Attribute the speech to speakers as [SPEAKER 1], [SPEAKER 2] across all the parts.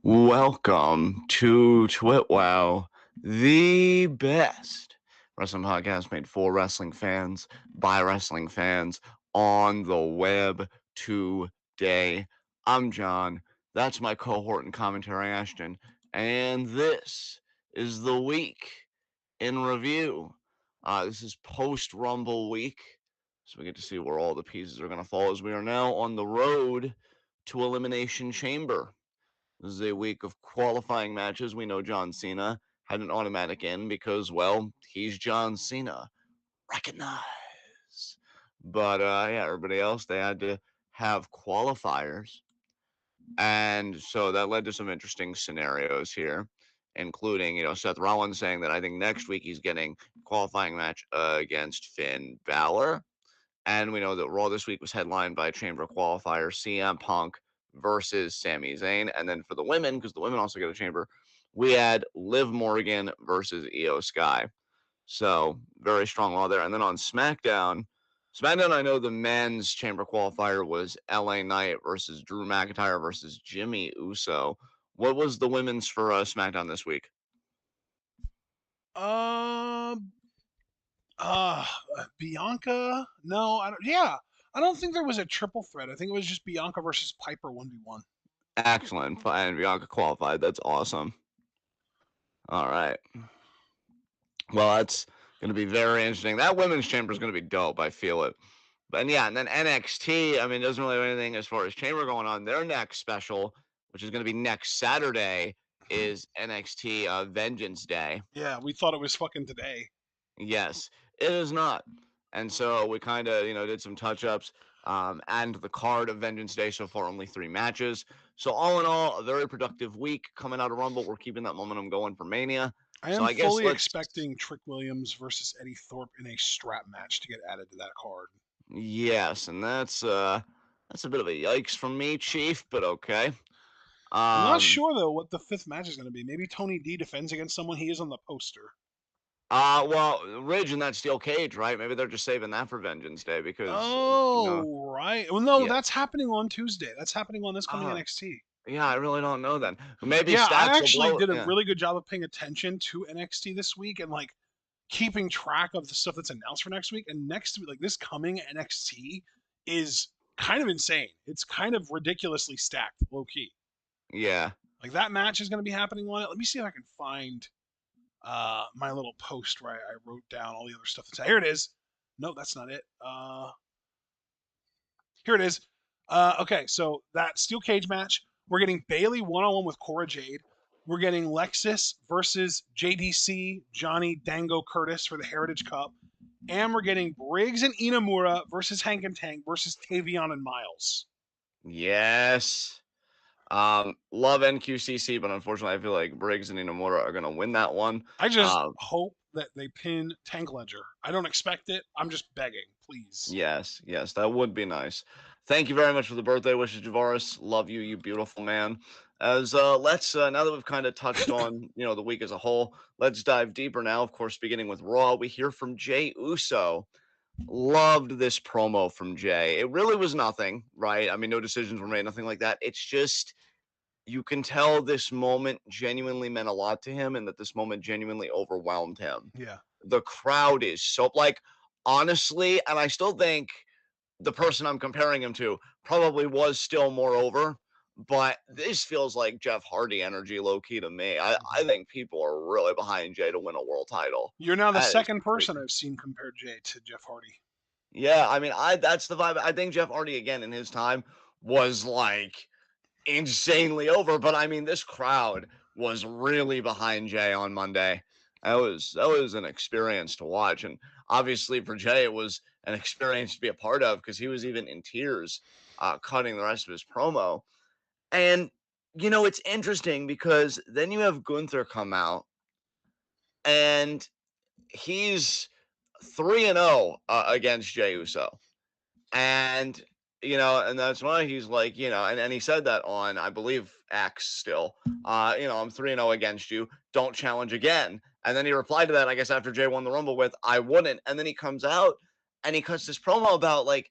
[SPEAKER 1] Welcome to TWitWoW, the best wrestling podcast made for wrestling fans by wrestling fans on the web today. I'm John. That's my cohort and commentary, Ashton. And this is the week in review. This is post-Rumble week, so we get to see where all the pieces are going to fall as we are now on the road to Elimination Chamber. This is a week of qualifying matches. We know John Cena had an automatic in because, well, he's John Cena. Recognize. But, yeah, everybody else, they had to have qualifiers. And so that led to some interesting scenarios here, including, Seth Rollins saying that I think next week he's getting qualifying match against Finn Balor. And we know that Raw this week was headlined by a Chamber qualifier, CM Punk versus Sami Zayn. And then for the women, because the women also get a Chamber, we had Liv Morgan versus Io Sky. So very strong Raw there. And then on SmackDown, I know the men's Chamber qualifier was LA Knight versus Drew McIntyre versus Jimmy Uso. What was the women's for SmackDown this week?
[SPEAKER 2] Um, Bianca? No, I don't. Yeah, I don't think there was a triple threat. I think it was just Bianca versus Piper 1v1.
[SPEAKER 1] Excellent. And Bianca qualified. That's awesome. All right. Well, that's going to be very interesting. That women's chamber is going to be dope. I feel it. But yeah, and then NXT, I mean, doesn't really have anything as far as chamber going on. Their next special, which is going to be next Saturday, is NXT Vengeance Day.
[SPEAKER 2] Yeah, we thought it was fucking today.
[SPEAKER 1] Yes, it is not. And so we kind of, did some touch-ups. And the card of Vengeance Day so far, only 3 matches. So all in all, a very productive week coming out of Rumble. We're keeping that momentum going for Mania.
[SPEAKER 2] I
[SPEAKER 1] So
[SPEAKER 2] am
[SPEAKER 1] I guess
[SPEAKER 2] fully
[SPEAKER 1] let's.
[SPEAKER 2] expecting Trick Williams versus Eddie Thorpe in a strap match to get added to that card.
[SPEAKER 1] Yes, and that's a bit of a yikes from me, Chief, but okay.
[SPEAKER 2] I'm not
[SPEAKER 1] Um,
[SPEAKER 2] sure though what the 5th match is going to be. Maybe Tony D defends against someone he is on the poster.
[SPEAKER 1] well, Ridge and that steel cage, right? Maybe they're just saving that for Vengeance Day because,
[SPEAKER 2] Oh, right. Well, no,
[SPEAKER 1] yeah.
[SPEAKER 2] that's happening on Tuesday. That's happening on this coming
[SPEAKER 1] Uh,
[SPEAKER 2] NXT.
[SPEAKER 1] yeah, I really don't know then. Maybe
[SPEAKER 2] Yeah, I
[SPEAKER 1] Stacks will
[SPEAKER 2] actually
[SPEAKER 1] blow it.
[SPEAKER 2] did a
[SPEAKER 1] Yeah.
[SPEAKER 2] really good job of paying attention to NXT this week and like keeping track of the stuff that's announced for next week. And next week, like this coming NXT is kind of insane. It's kind of ridiculously stacked, low key.
[SPEAKER 1] Yeah.
[SPEAKER 2] Like that match is going to be happening on it. Let me see if I can find my little post where I wrote down all the other stuff. Here it is. No, that's not it. Here it is. Okay, so that steel cage match, we're getting Bailey one-on-one with Cora Jade. We're getting Lexus versus JDC, Johnny Dango Curtis for the Heritage Cup. And we're getting Briggs and Inamura versus Hank and Tank versus Tavion and Miles.
[SPEAKER 1] Yes. Love NQCC, but unfortunately, I feel like Briggs and Inamura are going to win that one.
[SPEAKER 2] I just hope that they pin Tank Ledger. I don't expect it. I'm just begging, please.
[SPEAKER 1] Yes, that would be nice. Thank you very much for the birthday wishes, Javaris. Love you, you beautiful man. As let's now that we've kind of touched on the week as a whole, let's dive deeper now. Of course, beginning with Raw, we hear from Jey Uso. Loved this promo from Jey. It really was nothing, right? I mean, no decisions were made, nothing like that. It's just you can tell this moment genuinely meant a lot to him, and that this moment genuinely overwhelmed him.
[SPEAKER 2] Yeah.
[SPEAKER 1] The crowd is so like honestly, and I still think the person I'm comparing him to probably was still more over, but this feels like Jeff Hardy energy low key to me. I think people are really behind Jey to win a world title.
[SPEAKER 2] You're now the
[SPEAKER 1] That is
[SPEAKER 2] second person
[SPEAKER 1] crazy.
[SPEAKER 2] I've seen compare Jay to Jeff Hardy.
[SPEAKER 1] Yeah, I mean, that's the vibe. I think Jeff Hardy again in his time was like insanely over, but I mean, this crowd was really behind Jey on Monday. That was an experience to watch, and obviously for Jey, it was an experience to be a part of because he was even in tears, cutting the rest of his promo. And it's interesting because then you have Gunther come out, and he's 3-0 against Jey Uso. And and that's why he's like, and he said that on, I believe, X still. I'm 3-0 against you. Don't challenge again. And then he replied to that, I guess, after Jey won the Rumble with, I wouldn't. And then he comes out and he cuts this promo about like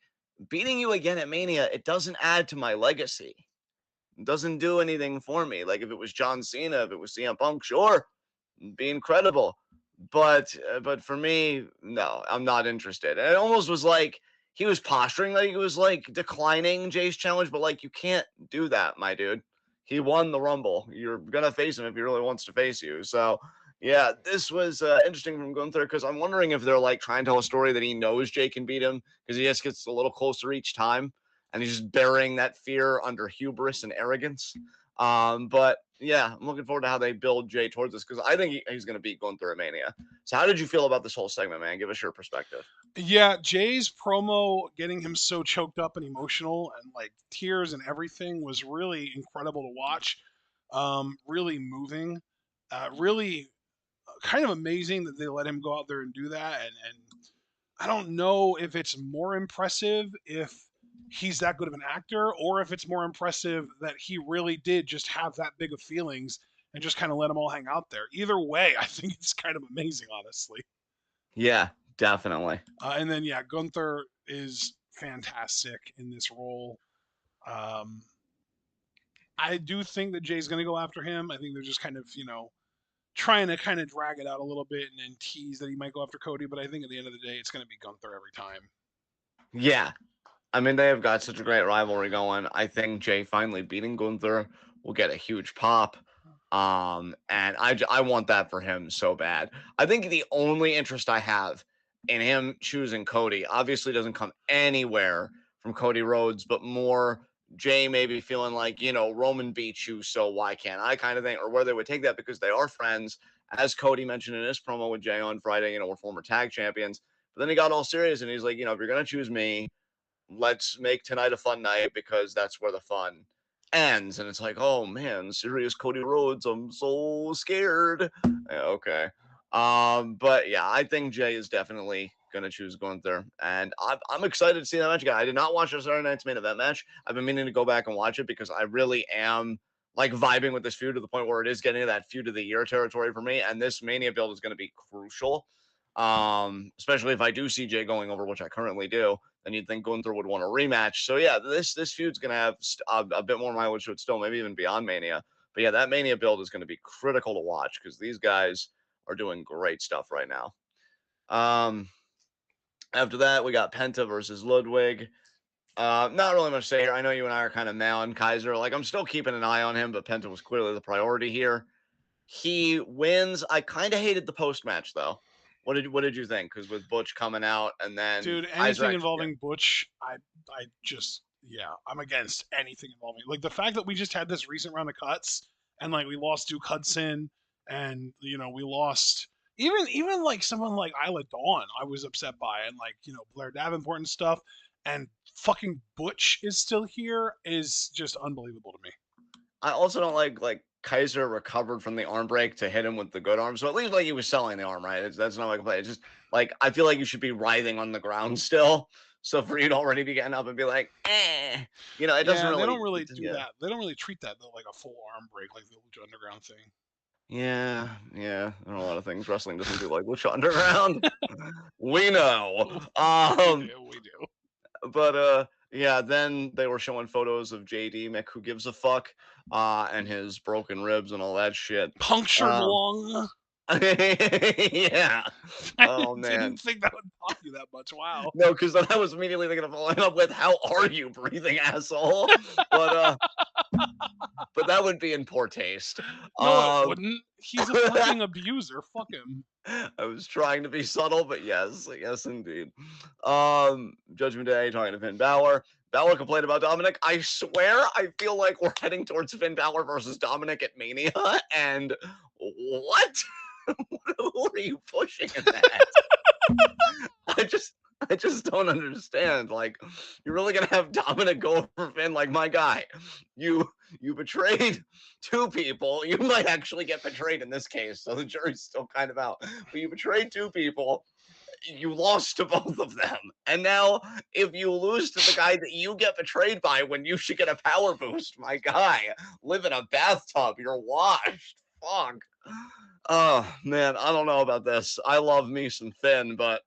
[SPEAKER 1] beating you again at Mania. It doesn't add to my legacy. doesn't do anything for me. Like if it was John Cena, if it was CM Punk, sure, be incredible. But for me, no, I'm not interested. And it almost was like he was posturing like he was like declining Jay's challenge, but like you can't do that, my dude. He won the Rumble. You're gonna face him if he really wants to face you. So yeah, this was interesting from Gunther because I'm wondering if they're like trying to tell a story that he knows Jay can beat him because he just gets a little closer each time, and he's just burying that fear under hubris and arrogance. But yeah, I'm looking forward to how they build Jay towards this because I think he's going to beat Gunther at Mania. So how did you feel about this whole segment, man? Give us your perspective.
[SPEAKER 2] Yeah, Jay's promo getting him so choked up and emotional and like tears and everything was really incredible to watch. Really moving. Really kind of amazing that they let him go out there and do that. And I don't know if it's more impressive if he's that good of an actor or if it's more impressive that he really did just have that big of feelings and just kind of let them all hang out there. Either way, I think it's kind of amazing, honestly.
[SPEAKER 1] Yeah, definitely.
[SPEAKER 2] And then yeah, Gunther is fantastic in this role. Um, I do think that Jay's going to go after him. I think they're just kind of trying to kind of drag it out a little bit and then tease that he might go after Cody. But I think at the end of the day, it's going to be Gunther every time.
[SPEAKER 1] Yeah, I mean they have got such a great rivalry going. I think Jay finally beating Gunther will get a huge pop. And I want that for him so bad. I think the only interest I have in him choosing Cody obviously doesn't come anywhere from Cody Rhodes, but more Jay maybe feeling like, Roman beat you, so why can't I kind of thing, or where they would take that because they are friends. As Cody mentioned in his promo with Jay on Friday, we're former tag champions. But then he got all serious and he's like, if you're going to choose me, let's make tonight a fun night because that's where the fun ends. And it's like, oh man, serious Cody Rhodes, I'm so scared. Yeah, okay. But yeah, I think Jay is definitely gonna choose Gunther, and I'm excited to see that match again. I did not watch the Saturday Night's main event match. I've been meaning to go back and watch it because I really am like vibing with this feud to the point where it is getting to that feud of the year territory for me, and this Mania build is going to be crucial. Especially if I do see Jay going over, which I currently do, then you'd think Gunther would want a rematch. So yeah, this feud's gonna have a bit more mileage to it still, maybe even beyond Mania. But yeah, that Mania build is going to be critical to watch because these guys are doing great stuff right now. Um, After that, we got Penta versus Ludwig. Not really much to say here. I know you and I are kind of mad on Kaiser. Like I'm still keeping an eye on him, but Penta was clearly the priority here. He wins. I kind of hated the post match though. What did you think? Because with Butch coming out and then
[SPEAKER 2] Dude,
[SPEAKER 1] Kaiser
[SPEAKER 2] anything
[SPEAKER 1] actually, yeah.
[SPEAKER 2] involving Butch, I just I'm against anything involving like the fact that we just had this recent round of cuts and like we lost Duke Hudson and we lost even like someone like Isla Dawn I was upset by and like Blair Davenport and stuff and fucking Butch is still here is just unbelievable to me.
[SPEAKER 1] I also don't like Kaiser recovered from the arm break to hit him with the good arm. So at least like he was selling the arm, right? That's not like play. It's just like I feel like you should be writhing on the ground still. So for you to already be getting up and be like, it doesn't
[SPEAKER 2] Yeah, and they
[SPEAKER 1] really,
[SPEAKER 2] don't really do
[SPEAKER 1] yeah.
[SPEAKER 2] that. They don't really treat that though like a full arm break like the Lucha Underground thing.
[SPEAKER 1] Yeah, yeah. There are a lot of things wrestling doesn't do like Lucha Underground. We know.
[SPEAKER 2] We do, we do.
[SPEAKER 1] But yeah, then they were showing photos of JD Mick who gives a fuck, and his broken ribs and all that shit.
[SPEAKER 2] Punctured
[SPEAKER 1] Um,
[SPEAKER 2] lung.
[SPEAKER 1] yeah.
[SPEAKER 2] I
[SPEAKER 1] Oh
[SPEAKER 2] didn't
[SPEAKER 1] man.
[SPEAKER 2] think that would bother you that much. Wow.
[SPEAKER 1] No, because then I was immediately thinking of following up with "How are you, breathing asshole?" But that would be in poor taste.
[SPEAKER 2] No, it
[SPEAKER 1] Um,
[SPEAKER 2] wouldn't. He's a fucking abuser. Fuck him.
[SPEAKER 1] I was trying to be subtle, but yes, indeed. Judgment Day talking to Finn Balor. Balor complained about Dominic. I swear, I feel like we're heading towards Finn Balor versus Dominic at Mania. And what? Who are you pushing in that? I just, I just don't understand. Like, you're really gonna have Dominic go over Finn? Like, my guy, you betrayed two people. You might actually get betrayed in this case, so the jury's still kind of out. But you betrayed two people. You lost to both of them, and now if you lose to the guy that you get betrayed by when you should get a power boost, my guy, live in a bathtub. You're washed. Fuck. Oh man, I don't know about this. I love me some Finn, but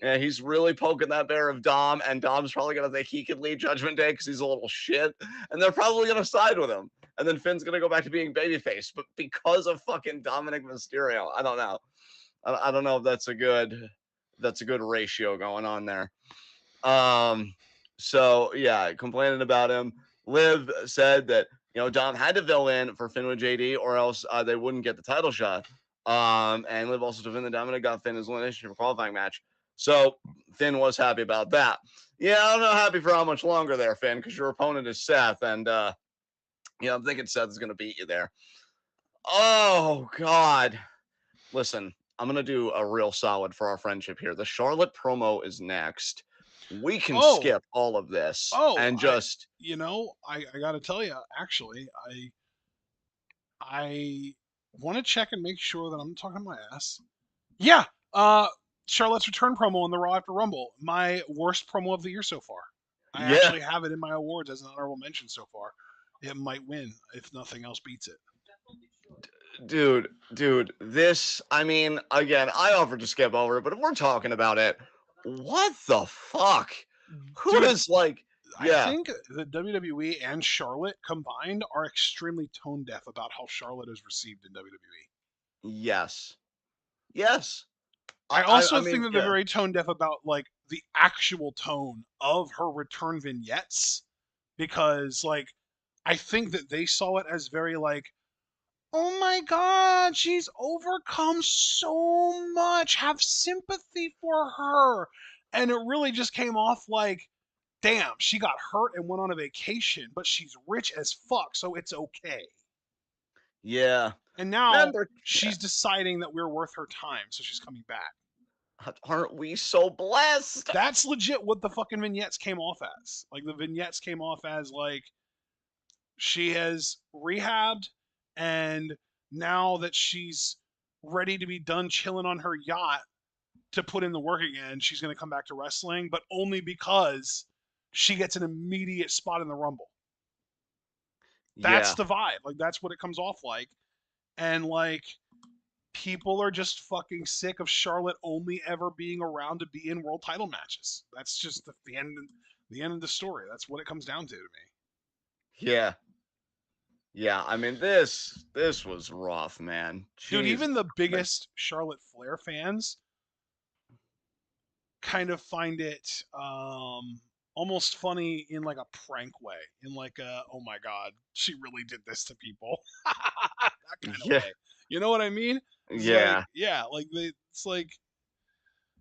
[SPEAKER 1] Yeah, he's really poking that bear of Dom, and Dom's probably gonna think he can lead Judgment Day because he's a little shit, and they're probably gonna side with him. And then Finn's gonna go back to being babyface, but because of fucking Dominic Mysterio, I don't know. I don't know if that's a good ratio going on there. So yeah, complaining about him. Liv said that Dom had to fill in for Finn with JD, or else they wouldn't get the title shot. And Liv also defended that Dominic got Finn his elimination for qualifying match. So Finn was happy about that. Yeah, I'm not happy for how much longer there, Finn, because your opponent is Seth, and I'm thinking Seth is gonna beat you there. Oh God. Listen, I'm gonna do a real solid for our friendship here. The Charlotte promo is next. We can
[SPEAKER 2] Oh,
[SPEAKER 1] skip all of this
[SPEAKER 2] oh,
[SPEAKER 1] and just
[SPEAKER 2] I got to tell you, actually, I want to check and make sure that I'm not talking my ass. Yeah, Charlotte's return promo on the Raw after Rumble, my worst promo of the year so far. I
[SPEAKER 1] yeah,
[SPEAKER 2] actually have it in my awards as an honorable mention so far. It might win if nothing else beats it.
[SPEAKER 1] dude, this. I mean, again, I offered to skip over it, but if we're talking about it, what the fuck? Who
[SPEAKER 2] Dude,
[SPEAKER 1] is like,
[SPEAKER 2] I
[SPEAKER 1] yeah,
[SPEAKER 2] think the WWE and Charlotte combined are extremely tone deaf about how Charlotte is received in WWE.
[SPEAKER 1] yes, yes.
[SPEAKER 2] I
[SPEAKER 1] I
[SPEAKER 2] also think
[SPEAKER 1] mean,
[SPEAKER 2] that they're
[SPEAKER 1] yeah,
[SPEAKER 2] very tone deaf about like the actual tone of her return vignettes because like I think that they saw it as very like, oh my god, she's overcome so much. Have sympathy for her. And it really just came off like, damn, she got hurt and went on a vacation, but she's rich as fuck, so it's okay.
[SPEAKER 1] yeah.
[SPEAKER 2] And
[SPEAKER 1] Man,
[SPEAKER 2] now
[SPEAKER 1] yeah.
[SPEAKER 2] she's deciding that we're worth her time, so she's coming back.
[SPEAKER 1] Aren't we so blessed?
[SPEAKER 2] That's legit what the fucking vignettes came off as. Like the vignettes came off as like she has rehabbed and now that she's ready to be done chilling on her yacht to put in the work again, she's going to come back to wrestling, but only because she gets an immediate spot in the Rumble. That's
[SPEAKER 1] Yeah,
[SPEAKER 2] the vibe. Like that's what it comes off like. And like people are just fucking sick of Charlotte only ever being around to be in world title matches. That's just the end of the story. That's what it comes down to me.
[SPEAKER 1] yeah. Yeah, I mean this was rough, man.
[SPEAKER 2] Dude,
[SPEAKER 1] Jesus
[SPEAKER 2] even the
[SPEAKER 1] Christ.
[SPEAKER 2] biggest Charlotte Flair fans kind of find it almost funny in like a prank way, in like a oh my god, she really did this to people. That kind of
[SPEAKER 1] Yeah,
[SPEAKER 2] way. You know what I mean? It's like,
[SPEAKER 1] yeah,
[SPEAKER 2] yeah, like it's like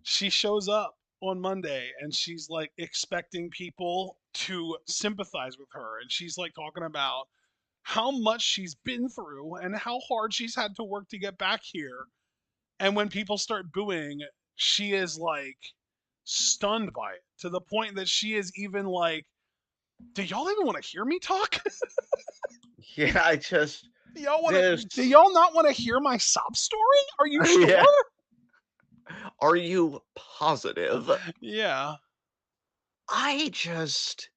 [SPEAKER 2] she shows up on Monday and she's like expecting people to sympathize with her and she's like talking about how much she's been through and how hard she's had to work to get back here. And when people start booing, she is like stunned by it to the point that she is even like, do y'all even want to hear me talk?
[SPEAKER 1] yeah. I just
[SPEAKER 2] Do
[SPEAKER 1] this.
[SPEAKER 2] y'all not want to hear my sob story? Are you sure?
[SPEAKER 1] Yeah. Are you positive?
[SPEAKER 2] Yeah.
[SPEAKER 1] I just.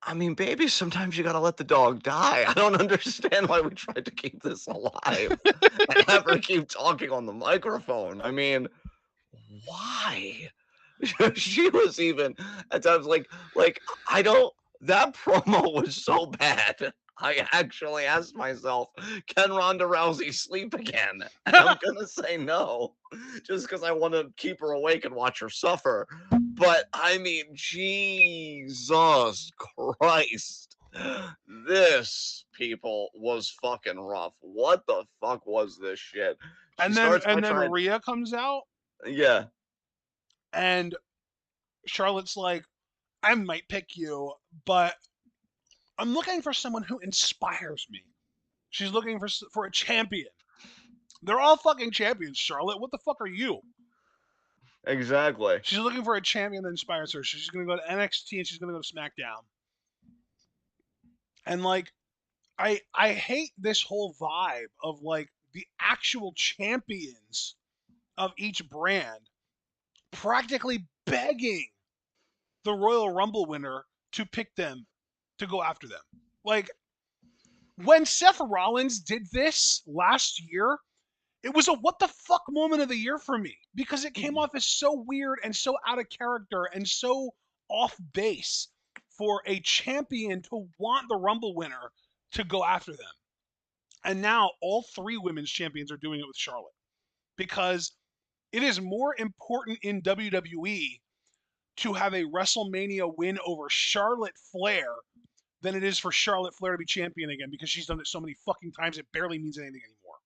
[SPEAKER 1] I mean, baby, sometimes you gotta let the dog die. I don't understand why we tried to keep this alive and have her keep talking on the microphone. I mean, why? She was even at times like I don't that promo was so bad. I actually asked myself, can Ronda Rousey sleep again? And I'm gonna say no, just because I want to keep her awake and watch her suffer. But I mean, Jesus Christ, this people was fucking rough. What the fuck was this shit? She starts by
[SPEAKER 2] And then
[SPEAKER 1] trying,
[SPEAKER 2] Rhea comes out
[SPEAKER 1] yeah,
[SPEAKER 2] and Charlotte's like, I might pick you, but I'm looking for someone who inspires me. She's looking for a champion. They're all fucking champions, Charlotte. What the fuck are you?
[SPEAKER 1] exactly.
[SPEAKER 2] She's looking for a champion that inspires her. She's going to go to NXT and she's going to go to SmackDown. And like, I hate this whole vibe of like the actual champions of each brand practically begging the Royal Rumble winner to pick them to go after them. Like when Seth Rollins did this last year, It was a what the fuck moment of the year for me because it came off as so weird and so out of character and so off base for a champion to want the Rumble winner to go after them. And now all three women's champions are doing it with Charlotte because it is more important in WWE to have a WrestleMania win over Charlotte Flair than it is for Charlotte Flair to be champion again because she's done it so many fucking times it barely means anything anymore.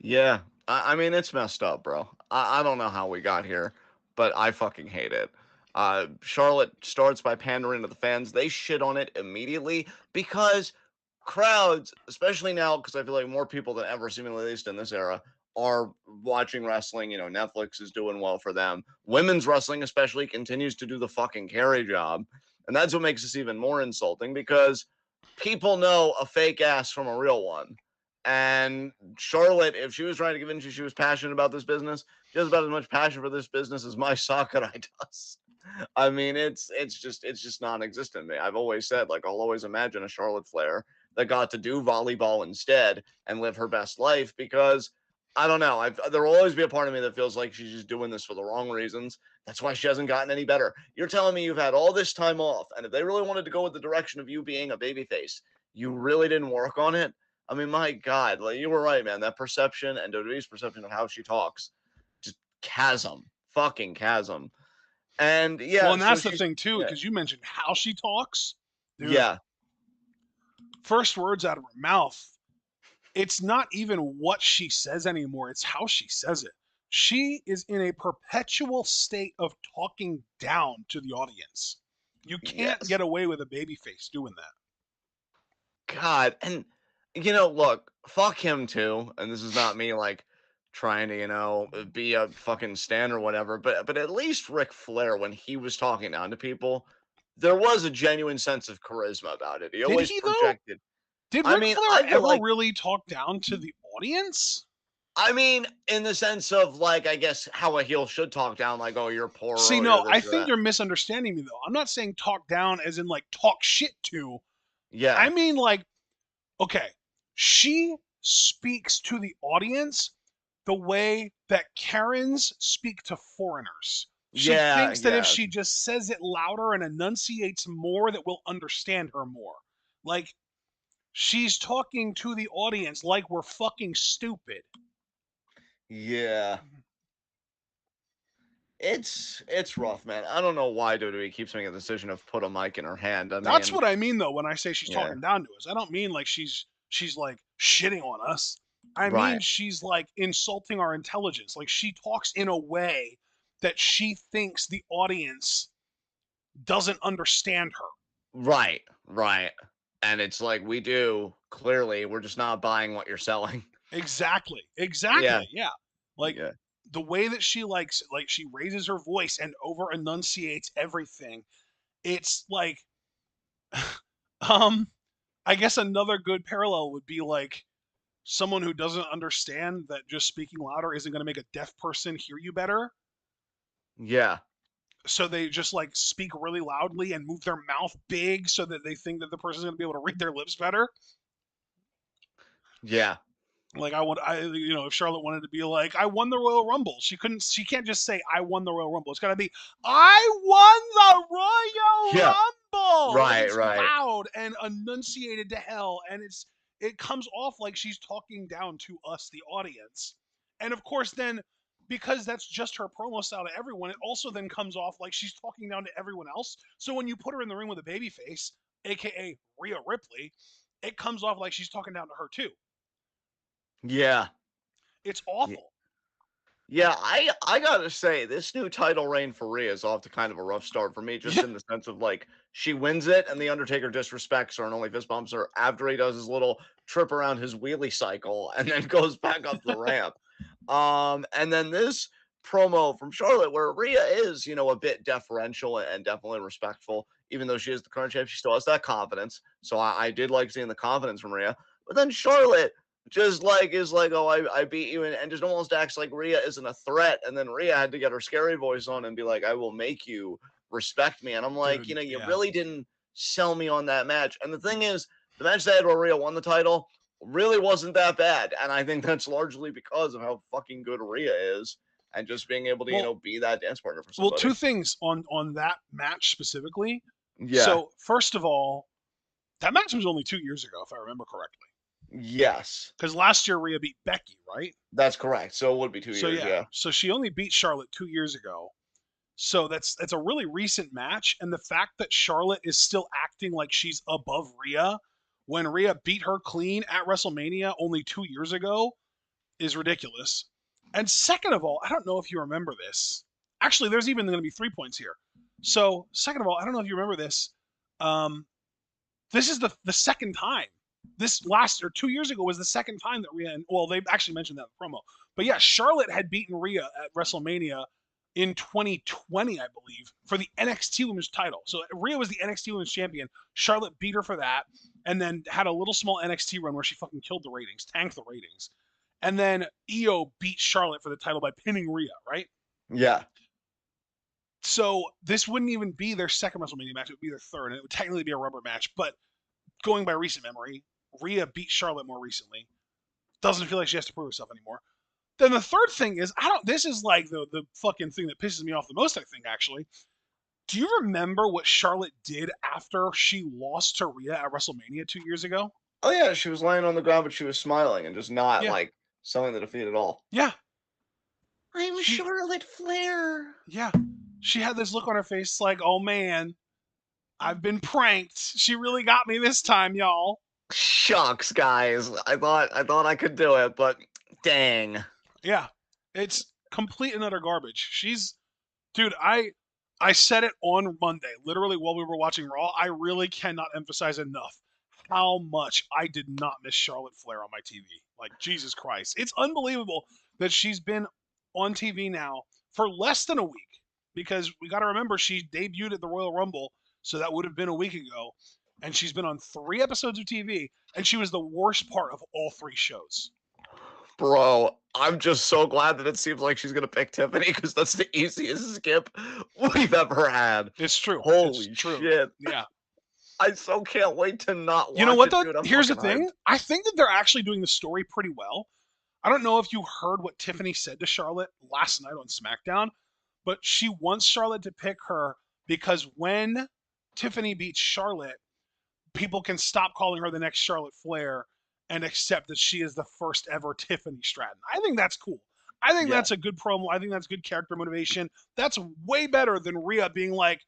[SPEAKER 1] Yeah, I mean it's messed up, bro. I don't know how we got here, but I fucking hate it. Charlotte starts by pandering to the fans. They shit on it immediately because crowds, especially now, because I feel like more people than ever, seemingly at least in this era, are watching wrestling. You know, Netflix is doing well for them. Women's wrestling, especially, continues to do the fucking carry job, and that's what makes this even more insulting because people know a fake ass from a real one. And Charlotte, if she was trying to convince you she was passionate about this business, she has about as much passion for this business as my Sakurai does. I mean, it's just non-existent to me. I've always said, like, I'll always imagine a Charlotte Flair that got to do volleyball instead and live her best life because I don't know. There will always be a part of me that feels like she's just doing this for the wrong reasons. That's why she hasn't gotten any better. You're telling me you've had all this time off, and if they really wanted to go with the direction of you being a babyface, you really didn't work on it? I mean, my God, like you were right, man. That perception and WWE's perception of how she talks, just chasm, fucking chasm. And
[SPEAKER 2] Well,
[SPEAKER 1] yeah,
[SPEAKER 2] and
[SPEAKER 1] so
[SPEAKER 2] that's the
[SPEAKER 1] she's
[SPEAKER 2] thing too,
[SPEAKER 1] yeah,
[SPEAKER 2] because you mentioned how she talks. Dude,
[SPEAKER 1] yeah,
[SPEAKER 2] first words out of her mouth, it's not even what she says anymore, it's how she says it. She is in a perpetual state of talking down to the audience. You can't
[SPEAKER 1] yes.
[SPEAKER 2] get away with a babyface doing that.
[SPEAKER 1] God, and look, fuck him too. And this is not me like trying to, be a fucking stan or whatever, but at least Ric Flair, when he was talking down to people, there was a genuine sense of charisma about it. He
[SPEAKER 2] Did
[SPEAKER 1] always
[SPEAKER 2] he though?
[SPEAKER 1] projected.
[SPEAKER 2] Did
[SPEAKER 1] I
[SPEAKER 2] Ric
[SPEAKER 1] mean,
[SPEAKER 2] Flair
[SPEAKER 1] I feel
[SPEAKER 2] ever
[SPEAKER 1] like
[SPEAKER 2] really talk down to the audience?
[SPEAKER 1] I mean, in the sense of like, I guess how a heel should talk down, like, oh, you're poor,
[SPEAKER 2] See,
[SPEAKER 1] oh, you're
[SPEAKER 2] no, I
[SPEAKER 1] this or
[SPEAKER 2] think
[SPEAKER 1] that.
[SPEAKER 2] you're misunderstanding me though. I'm not saying talk down as in like talk shit to. I
[SPEAKER 1] Yeah.
[SPEAKER 2] mean like, okay, she speaks to the audience the way that Karens speak to foreigners. She
[SPEAKER 1] Yeah,
[SPEAKER 2] thinks that if
[SPEAKER 1] yeah.
[SPEAKER 2] she just says it louder and enunciates more, that we'll understand her more. Like, she's talking to the audience like we're fucking stupid.
[SPEAKER 1] Yeah. It's rough, man. I don't know why WWE keeps making the decision of put a mic in her hand. I
[SPEAKER 2] That's
[SPEAKER 1] mean,
[SPEAKER 2] what I mean though when I say she's
[SPEAKER 1] yeah,
[SPEAKER 2] talking down to us. I don't mean like she's like shitting on us. I mean
[SPEAKER 1] right,
[SPEAKER 2] she's like insulting our intelligence. Like she talks in a way that she thinks the audience doesn't understand her.
[SPEAKER 1] right, right. And it's like we do clearly. We're just not buying what you're selling.
[SPEAKER 2] Exactly.
[SPEAKER 1] Yeah,
[SPEAKER 2] Exactly. Yeah. Like
[SPEAKER 1] yeah,
[SPEAKER 2] the way that she like she raises her voice and over enunciates everything. It's like um I guess another good parallel would be like someone who doesn't understand that just speaking louder isn't going to make a deaf person hear you better.
[SPEAKER 1] yeah,
[SPEAKER 2] So they just like speak really loudly and move their mouth big so that they think that the person's going to be able to read their lips better.
[SPEAKER 1] yeah,
[SPEAKER 2] Like if Charlotte wanted to be like, I won the Royal Rumble, she can't just say I won the Royal Rumble. It's gotta be I won the Royal
[SPEAKER 1] yeah.
[SPEAKER 2] Rumble. Like
[SPEAKER 1] Right,
[SPEAKER 2] it's
[SPEAKER 1] right.
[SPEAKER 2] loud and enunciated to hell, and it comes off like she's talking down to us, the audience. And of course, then because that's just her promo style to everyone, it also then comes off like she's talking down to everyone else. So when you put her in the ring with a baby face, aka Rhea Ripley, it comes off like she's talking down to her too.
[SPEAKER 1] Yeah,
[SPEAKER 2] It's
[SPEAKER 1] yeah.
[SPEAKER 2] awful.
[SPEAKER 1] Yeah, I gotta say, this new title reign for Rhea is off to kind of a rough start for me, just
[SPEAKER 2] Yeah,
[SPEAKER 1] in the sense of like she wins it and the Undertaker disrespects her and only fist bumps her after he does his little trip around his wheelie cycle and then goes back up the ramp. And then this promo from Charlotte where Rhea is, a bit deferential and definitely respectful, even though she is the current champ, she still has that confidence. So I did like seeing the confidence from Rhea. But then Charlotte just like is like, oh, I beat you, and just almost acts like Rhea isn't a threat. And then Rhea had to get her scary voice on and be like, I will make you respect me. And I'm like,
[SPEAKER 2] dude.
[SPEAKER 1] you
[SPEAKER 2] Yeah.
[SPEAKER 1] really didn't sell me on that match. And the thing is, the match they had where Rhea won the title, really wasn't that bad. And I think that's largely because of how fucking good Rhea is and just being able to,
[SPEAKER 2] Well,
[SPEAKER 1] be that dance partner for
[SPEAKER 2] well,
[SPEAKER 1] somebody.
[SPEAKER 2] two things on that match specifically.
[SPEAKER 1] Yeah.
[SPEAKER 2] So first of all, that match was only 2 years ago, if I remember correctly.
[SPEAKER 1] Yes.
[SPEAKER 2] Because last year Rhea beat Becky, right?
[SPEAKER 1] That's correct. So it would be 2 years.
[SPEAKER 2] Yeah,
[SPEAKER 1] Yeah.
[SPEAKER 2] so she only beat Charlotte 2 years ago. So that's a really recent match, and the fact that Charlotte is still acting like she's above Rhea when Rhea beat her clean at WrestleMania only 2 years ago is ridiculous. And second of all, I don't know if you remember this. Actually, there's even going to be 3 points here. So second of all, I don't know if you remember this. Um, this is the second time. This last or 2 years ago was the second time that Rhea and well, they actually mentioned that in the promo. But yeah, Charlotte had beaten Rhea at WrestleMania in 2020, I believe, for the NXT Women's title. So Rhea was the NXT Women's Champion. Charlotte beat her for that, and then had a little small NXT run where she fucking killed the ratings, tanked the ratings. And then Io beat Charlotte for the title by pinning Rhea, right?
[SPEAKER 1] Yeah.
[SPEAKER 2] So this wouldn't even be their second WrestleMania match. It would be their third, and it would technically be a rubber match. But going by recent memory, Rhea beat Charlotte more recently. Doesn't feel like she has to prove herself anymore. Then the third thing is, I don't. This is like the fucking thing that pisses me off the most. I think actually. Do you remember what Charlotte did after she lost to Rhea at WrestleMania 2 years ago?
[SPEAKER 1] Oh yeah, she was laying on the ground, but she was smiling and just not
[SPEAKER 2] Yeah,
[SPEAKER 1] like selling the defeat at all.
[SPEAKER 2] yeah.
[SPEAKER 1] I'm
[SPEAKER 2] She,
[SPEAKER 1] Charlotte Flair.
[SPEAKER 2] yeah. She had this look on her face, like, oh man, I've been pranked. She really got me this time, y'all.
[SPEAKER 1] Shucks, guys. I thought I could do it, but dang.
[SPEAKER 2] Yeah, it's complete and utter garbage. Dude. I said it on Monday, literally while we were watching Raw. I really cannot emphasize enough how much I did not miss Charlotte Flair on my TV. Like Jesus Christ, it's unbelievable that she's been on TV now for less than a week. Because we got to remember she debuted at the Royal Rumble, so that would have been a week ago, and she's been on 3 episodes of TV, and she was the worst part of all 3 shows.
[SPEAKER 1] Bro, I'm just so glad that it seems like she's gonna pick Tiffany because that's the easiest skip we've ever had.
[SPEAKER 2] It's true.
[SPEAKER 1] Holy
[SPEAKER 2] It's true.
[SPEAKER 1] shit.
[SPEAKER 2] Yeah.
[SPEAKER 1] I so can't wait to not watch
[SPEAKER 2] You know what
[SPEAKER 1] it,
[SPEAKER 2] though?
[SPEAKER 1] dude. I'm
[SPEAKER 2] Here's the
[SPEAKER 1] fucking
[SPEAKER 2] thing.
[SPEAKER 1] hyped.
[SPEAKER 2] I think that they're actually doing the story pretty well. I don't know if you heard what Tiffany said to Charlotte last night on SmackDown, but she wants Charlotte to pick her because when Tiffany beats Charlotte, people can stop calling her the next Charlotte Flair and accept that she is the first ever Tiffany Stratton. I think that's cool. I think
[SPEAKER 1] Yeah.
[SPEAKER 2] that's a good promo. I think that's good character motivation. That's way better than Rhea being like,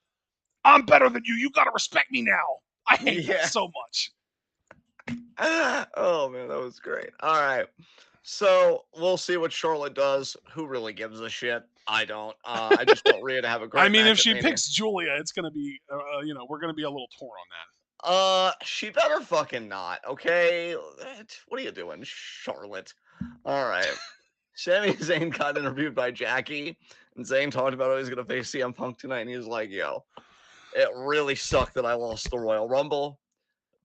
[SPEAKER 2] I'm better than you. You got to respect me now. I hate that
[SPEAKER 1] Yeah.
[SPEAKER 2] so much.
[SPEAKER 1] Oh man, that was great. All right. So we'll see what Charlotte does. Who really gives a shit? I don't. I just want Rhea to have a great
[SPEAKER 2] I mean,
[SPEAKER 1] match
[SPEAKER 2] if
[SPEAKER 1] at
[SPEAKER 2] she
[SPEAKER 1] Mania.
[SPEAKER 2] picks Julia, it's gonna be, we're gonna be a little torn on that.
[SPEAKER 1] She better fucking not. Okay. What are you doing, Charlotte? All right. Sami Zayn got interviewed by Jackie, and Zayn talked about how he's gonna face CM Punk tonight, and he's like, "Yo, it really sucked that I lost the Royal Rumble,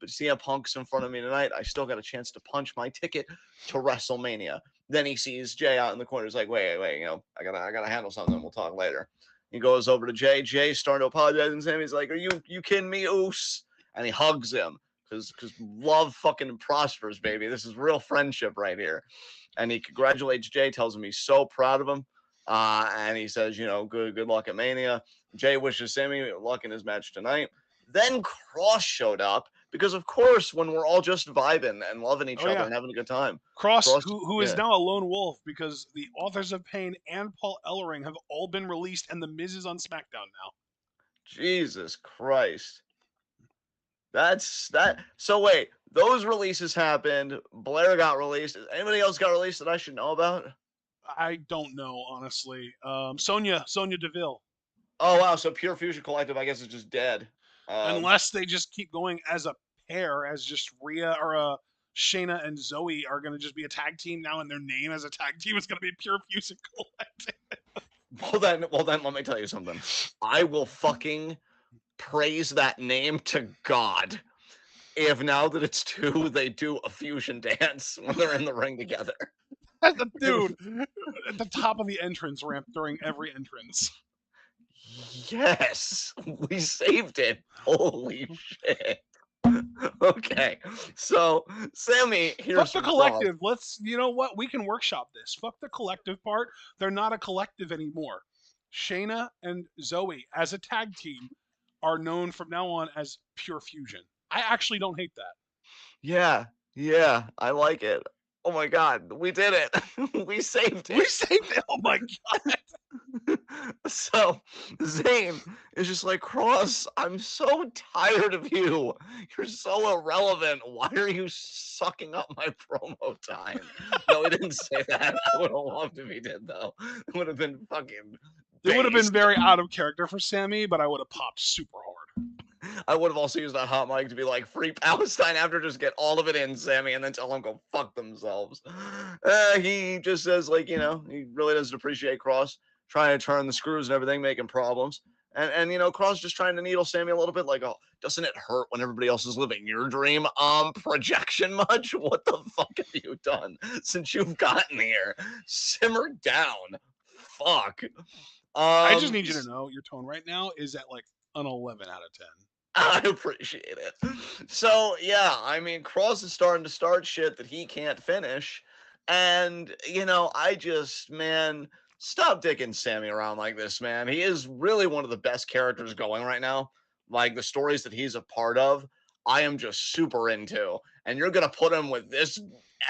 [SPEAKER 1] but CM Punk's in front of me tonight. I still got a chance to punch my ticket to WrestleMania." Then he sees Jay out in the corner. He's like, "Wait, I gotta handle something. We'll talk later." He goes over to Jay. Jay's starting to apologize, and Sammy's like, "Are you kidding me, Oos?" And he hugs him because love fucking prospers, baby. This is real friendship right here. And he congratulates Jay, tells him he's so proud of him. And he says, good luck at Mania. Jay wishes Sammy luck in his match tonight. Then Cross showed up because, of course, when we're all just vibing and loving each other and having a good time.
[SPEAKER 2] Cross, who is
[SPEAKER 1] yeah.
[SPEAKER 2] now a lone wolf because the Authors of Pain and Paul Ellering have all been released, and The Miz is on SmackDown now.
[SPEAKER 1] Jesus Christ. That's that. So wait, those releases happened. Blair got released. Anybody else got released that I should know about?
[SPEAKER 2] I don't know, honestly. Sonya Deville.
[SPEAKER 1] Oh wow, so Pure Fusion Collective, I guess, is just dead.
[SPEAKER 2] Unless they just keep going as a pair, as just Rhea or Shayna and Zoe are going to just be a tag team now, and their name as a tag team is going to be Pure Fusion Collective.
[SPEAKER 1] Well then, let me tell you something. I will fucking praise that name to God if now that it's two, they do a fusion dance when they're in the ring together.
[SPEAKER 2] Dude, at the top of the entrance ramp during every entrance.
[SPEAKER 1] Yes, we saved it. Holy shit. Okay, so Sammy hears
[SPEAKER 2] Fuck the
[SPEAKER 1] from Cross.
[SPEAKER 2] collective. You know what? We can workshop this. Fuck the collective part. They're not a collective anymore. Shayna and Zoe, as a tag team, are known from now on as Pure Fusion. I actually don't hate that.
[SPEAKER 1] Yeah, yeah, I like it. Oh my God, we did it. We saved
[SPEAKER 2] We
[SPEAKER 1] it.
[SPEAKER 2] saved it. Oh my god.
[SPEAKER 1] So Zane is just like, Cross, I'm so tired of you. You're so irrelevant. Why are you sucking up my promo time? No, he didn't say that. I would have loved if he did, though. It would have been fucking
[SPEAKER 2] It would have been
[SPEAKER 1] based.
[SPEAKER 2] very out of character for Sammy, but I would have popped super hard.
[SPEAKER 1] I would have also used that hot mic to be like, free Palestine after, just get all of it in, Sammy, and then tell them go fuck themselves. He just says, like, he really doesn't appreciate Cross trying to turn the screws and everything, making problems. And Cross just trying to needle Sammy a little bit, like, oh, doesn't it hurt when everybody else is living your dream? Projection much? What the fuck have you done since you've gotten here? Simmer down. Fuck.
[SPEAKER 2] I just need you to know your tone right now is at like an 11 out of 10.
[SPEAKER 1] I appreciate it. So yeah, I mean, Cross is starting to start shit that he can't finish, and man, stop dicking Sammy around like this, man. He is really one of the best characters going right now. Like the stories that he's a part of, I am just super into, and you're gonna put him with this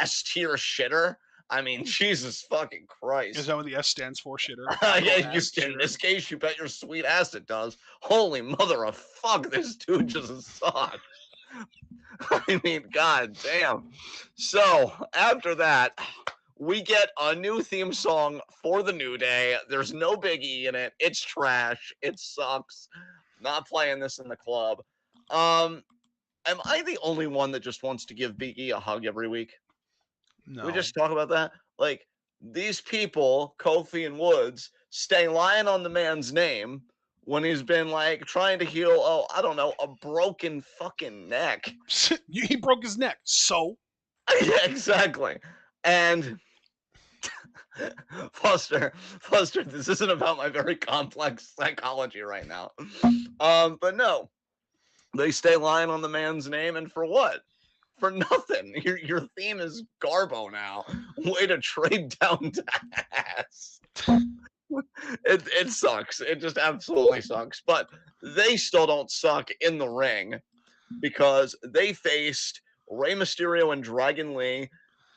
[SPEAKER 1] S tier shitter. I mean, Jesus fucking Christ.
[SPEAKER 2] Is that what the S stands for, shitter?
[SPEAKER 1] Yeah, in this case, you bet your sweet ass it does. Holy mother of fuck, this dude just sucks. I mean, god damn. So, after that, we get a new theme song for the New Day. There's no Big E in it. It's trash. It sucks. Not playing this in the club. Am I the only one that just wants to give Big E a hug every week?
[SPEAKER 2] No.
[SPEAKER 1] We just talk about that. Like, these people, Kofi and Woods, stay lying on the man's name when he's been like trying to heal, oh, I don't know, a broken fucking neck.
[SPEAKER 2] He broke his neck. So?
[SPEAKER 1] Yeah, exactly. And Foster, this isn't about my very complex psychology right now. But no, they stay lying on the man's name, and for what? For nothing. Your theme is Garbo now. Way to trade down to ass. It sucks. It just absolutely sucks. But they still don't suck in the ring because they faced Rey Mysterio and Dragon Lee.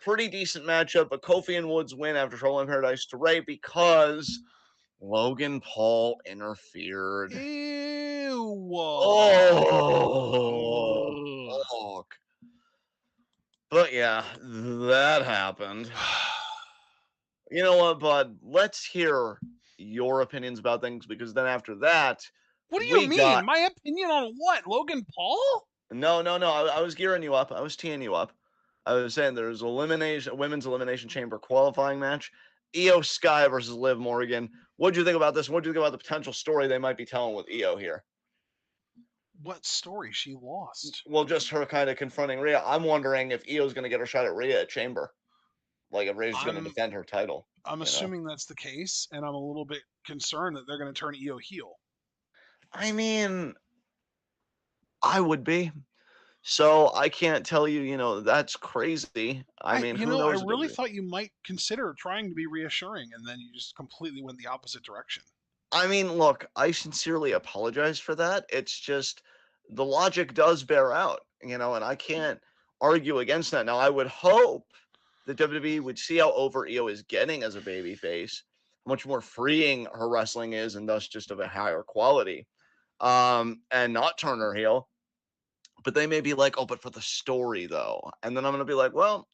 [SPEAKER 1] Pretty decent matchup, but Kofi and Woods win after trolling Paradise to Rey because Logan Paul interfered.
[SPEAKER 2] Ew.
[SPEAKER 1] Oh, fuck. But yeah, that happened. You know what, bud? Let's hear your opinions about things because then after that,
[SPEAKER 2] What do you
[SPEAKER 1] we
[SPEAKER 2] mean?
[SPEAKER 1] got.
[SPEAKER 2] My opinion on what? Logan Paul?
[SPEAKER 1] No. I was gearing you up. I was teeing you up. I was saying there's women's elimination chamber qualifying match. Io Sky versus Liv Morgan. What do you think about this? What do you think about the potential story they might be telling with Io here?
[SPEAKER 2] What story? She lost.
[SPEAKER 1] Well, just her kind of confronting Rhea. I'm wondering if Io's going to get her shot at Rhea at Chamber. Like if Rhea's going to defend her title.
[SPEAKER 2] I'm assuming that's the case, and I'm a little bit concerned that they're going to turn Io heel.
[SPEAKER 1] I mean, I would be. So I can't tell you, that's crazy. I mean, who knows?
[SPEAKER 2] I really thought you might consider trying to be reassuring, and then you just completely went the opposite direction.
[SPEAKER 1] I mean, look, I sincerely apologize for that. It's just the logic does bear out, and I can't argue against that. Now, I would hope that WWE would see how over Io is getting as a babyface, how much more freeing her wrestling is, and thus just of a higher quality, and not turn her heel. But they may be like, oh, but for the story, though. And then I'm going to be like, well,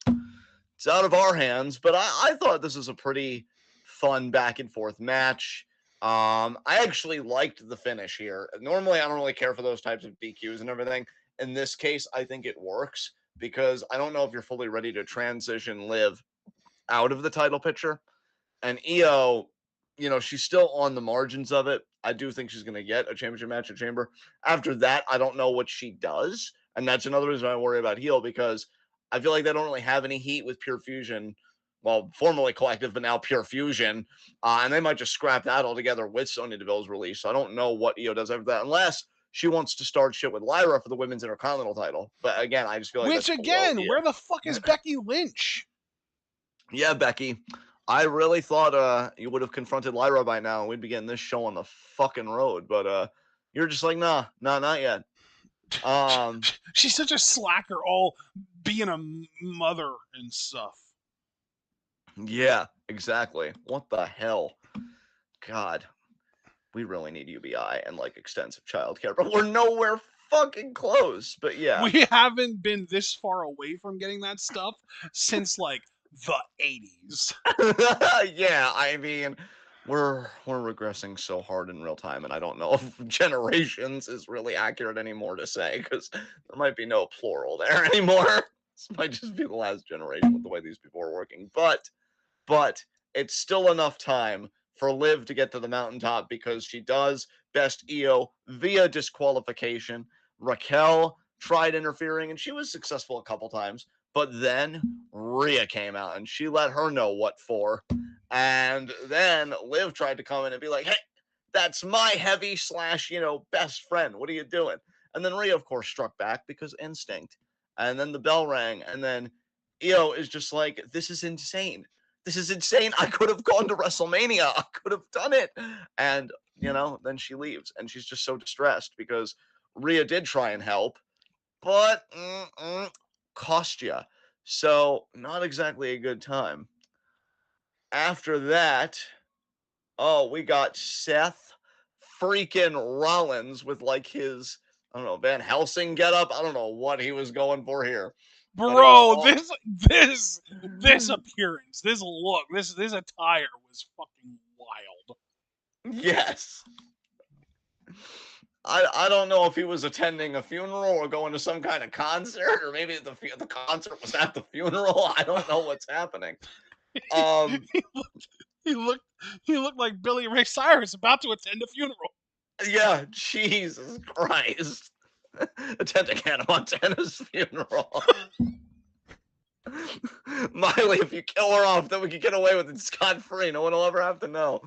[SPEAKER 1] it's out of our hands. But I thought this was a pretty fun back and forth match. I actually liked the finish here. Normally, I don't really care for those types of DQs and everything. In this case, I think it works because I don't know if you're fully ready to transition Liv out of the title picture. And Io, she's still on the margins of it. I do think she's going to get a championship match at Chamber. After that, I don't know what she does. And that's another reason I worry about heel because I feel like they don't really have any heat with Pure Fusion. Well, formerly Collective, but now Pure Fusion. And they might just scrap that altogether with Sonya Deville's release. So I don't know what Io does after that, unless she wants to start shit with Lyra for the women's intercontinental title. But again, I just feel like
[SPEAKER 2] Which
[SPEAKER 1] that's below
[SPEAKER 2] again,
[SPEAKER 1] Io.
[SPEAKER 2] where the fuck is Becky Lynch?
[SPEAKER 1] Yeah, Becky. I really thought you would have confronted Lyra by now and we'd be getting this show on the fucking road. But you're just like, nah, not yet.
[SPEAKER 2] She's such a slacker, all being a mother and stuff.
[SPEAKER 1] Yeah, exactly. What the hell? God. We really need UBI and like extensive childcare, but we're nowhere fucking close. But yeah.
[SPEAKER 2] We haven't been this far away from getting that stuff since like the 80s.
[SPEAKER 1] Yeah, I mean, we're regressing so hard in real time, and I don't know if generations is really accurate anymore to say, because there might be no plural there anymore. This might just be the last generation with the way these people are working. But it's still enough time for Liv to get to the mountaintop because she does best Io via disqualification. Raquel tried interfering, and she was successful a couple times. But then Rhea came out and she let her know what for. And then Liv tried to come in and be like, hey, that's my heavy / best friend. What are you doing? And then Rhea, of course, struck back because instinct. And then the bell rang. And then Io is just like, this is insane. This is insane. I could have gone to WrestleMania. I could have done it. And, then she leaves. And she's just so distressed because Rhea did try and help. But cost ya. So not exactly a good time. After that, we got Seth freaking Rollins with like his, I don't know, Van Helsing getup. I don't know what he was going for here.
[SPEAKER 2] Bro, this appearance, this look, this attire was fucking wild.
[SPEAKER 1] Yes. I don't know if he was attending a funeral or going to some kind of concert, or maybe the concert was at the funeral. I don't know what's happening.
[SPEAKER 2] He looked like Billy Ray Cyrus about to attend a funeral.
[SPEAKER 1] Yeah, Jesus Christ. Attending Hannah Montana's funeral. Miley, if you kill her off, then we can get away with it scot-free. No one will ever have to know.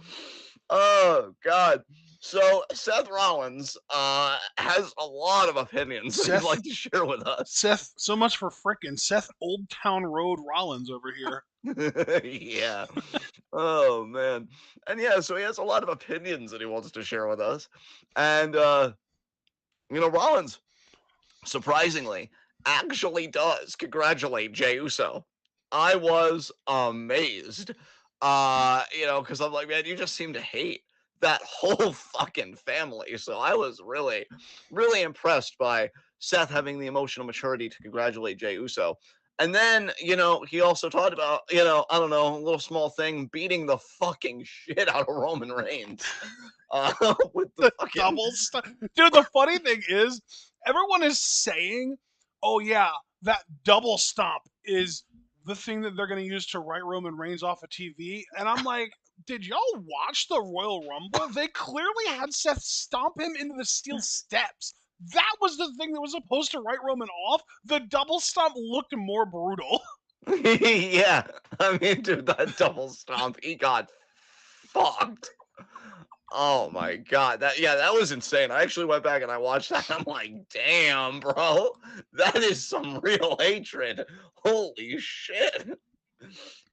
[SPEAKER 1] Oh, God. So Seth Rollins has a lot of opinions he'd like to share with us.
[SPEAKER 2] Seth, so much for frickin' Seth Old Town Road Rollins over here.
[SPEAKER 1] Yeah. Oh, man. And yeah, so he has a lot of opinions that he wants to share with us. And, Rollins, surprisingly, actually does congratulate Jey Uso. I was amazed. Because I'm like, man, you just seem to hate that whole fucking family. So I was really, really impressed by Seth having the emotional maturity to congratulate Jey Uso. And then, he also talked about, I don't know, a little small thing, beating the fucking shit out of Roman Reigns. With the fucking
[SPEAKER 2] double stomp. Dude, the funny thing is, everyone is saying, oh yeah, that double stomp is the thing that they're going to use to write Roman Reigns off of TV. And I'm like, did y'all watch the Royal Rumble? They clearly had Seth stomp him into the steel steps. That was the thing that was supposed to write Roman off. The double stomp looked more brutal.
[SPEAKER 1] Yeah. I mean, dude, that double stomp, he got fucked. Oh my God. That was insane. I actually went back and I watched that. I'm like, damn, bro. That is some real hatred. Holy shit.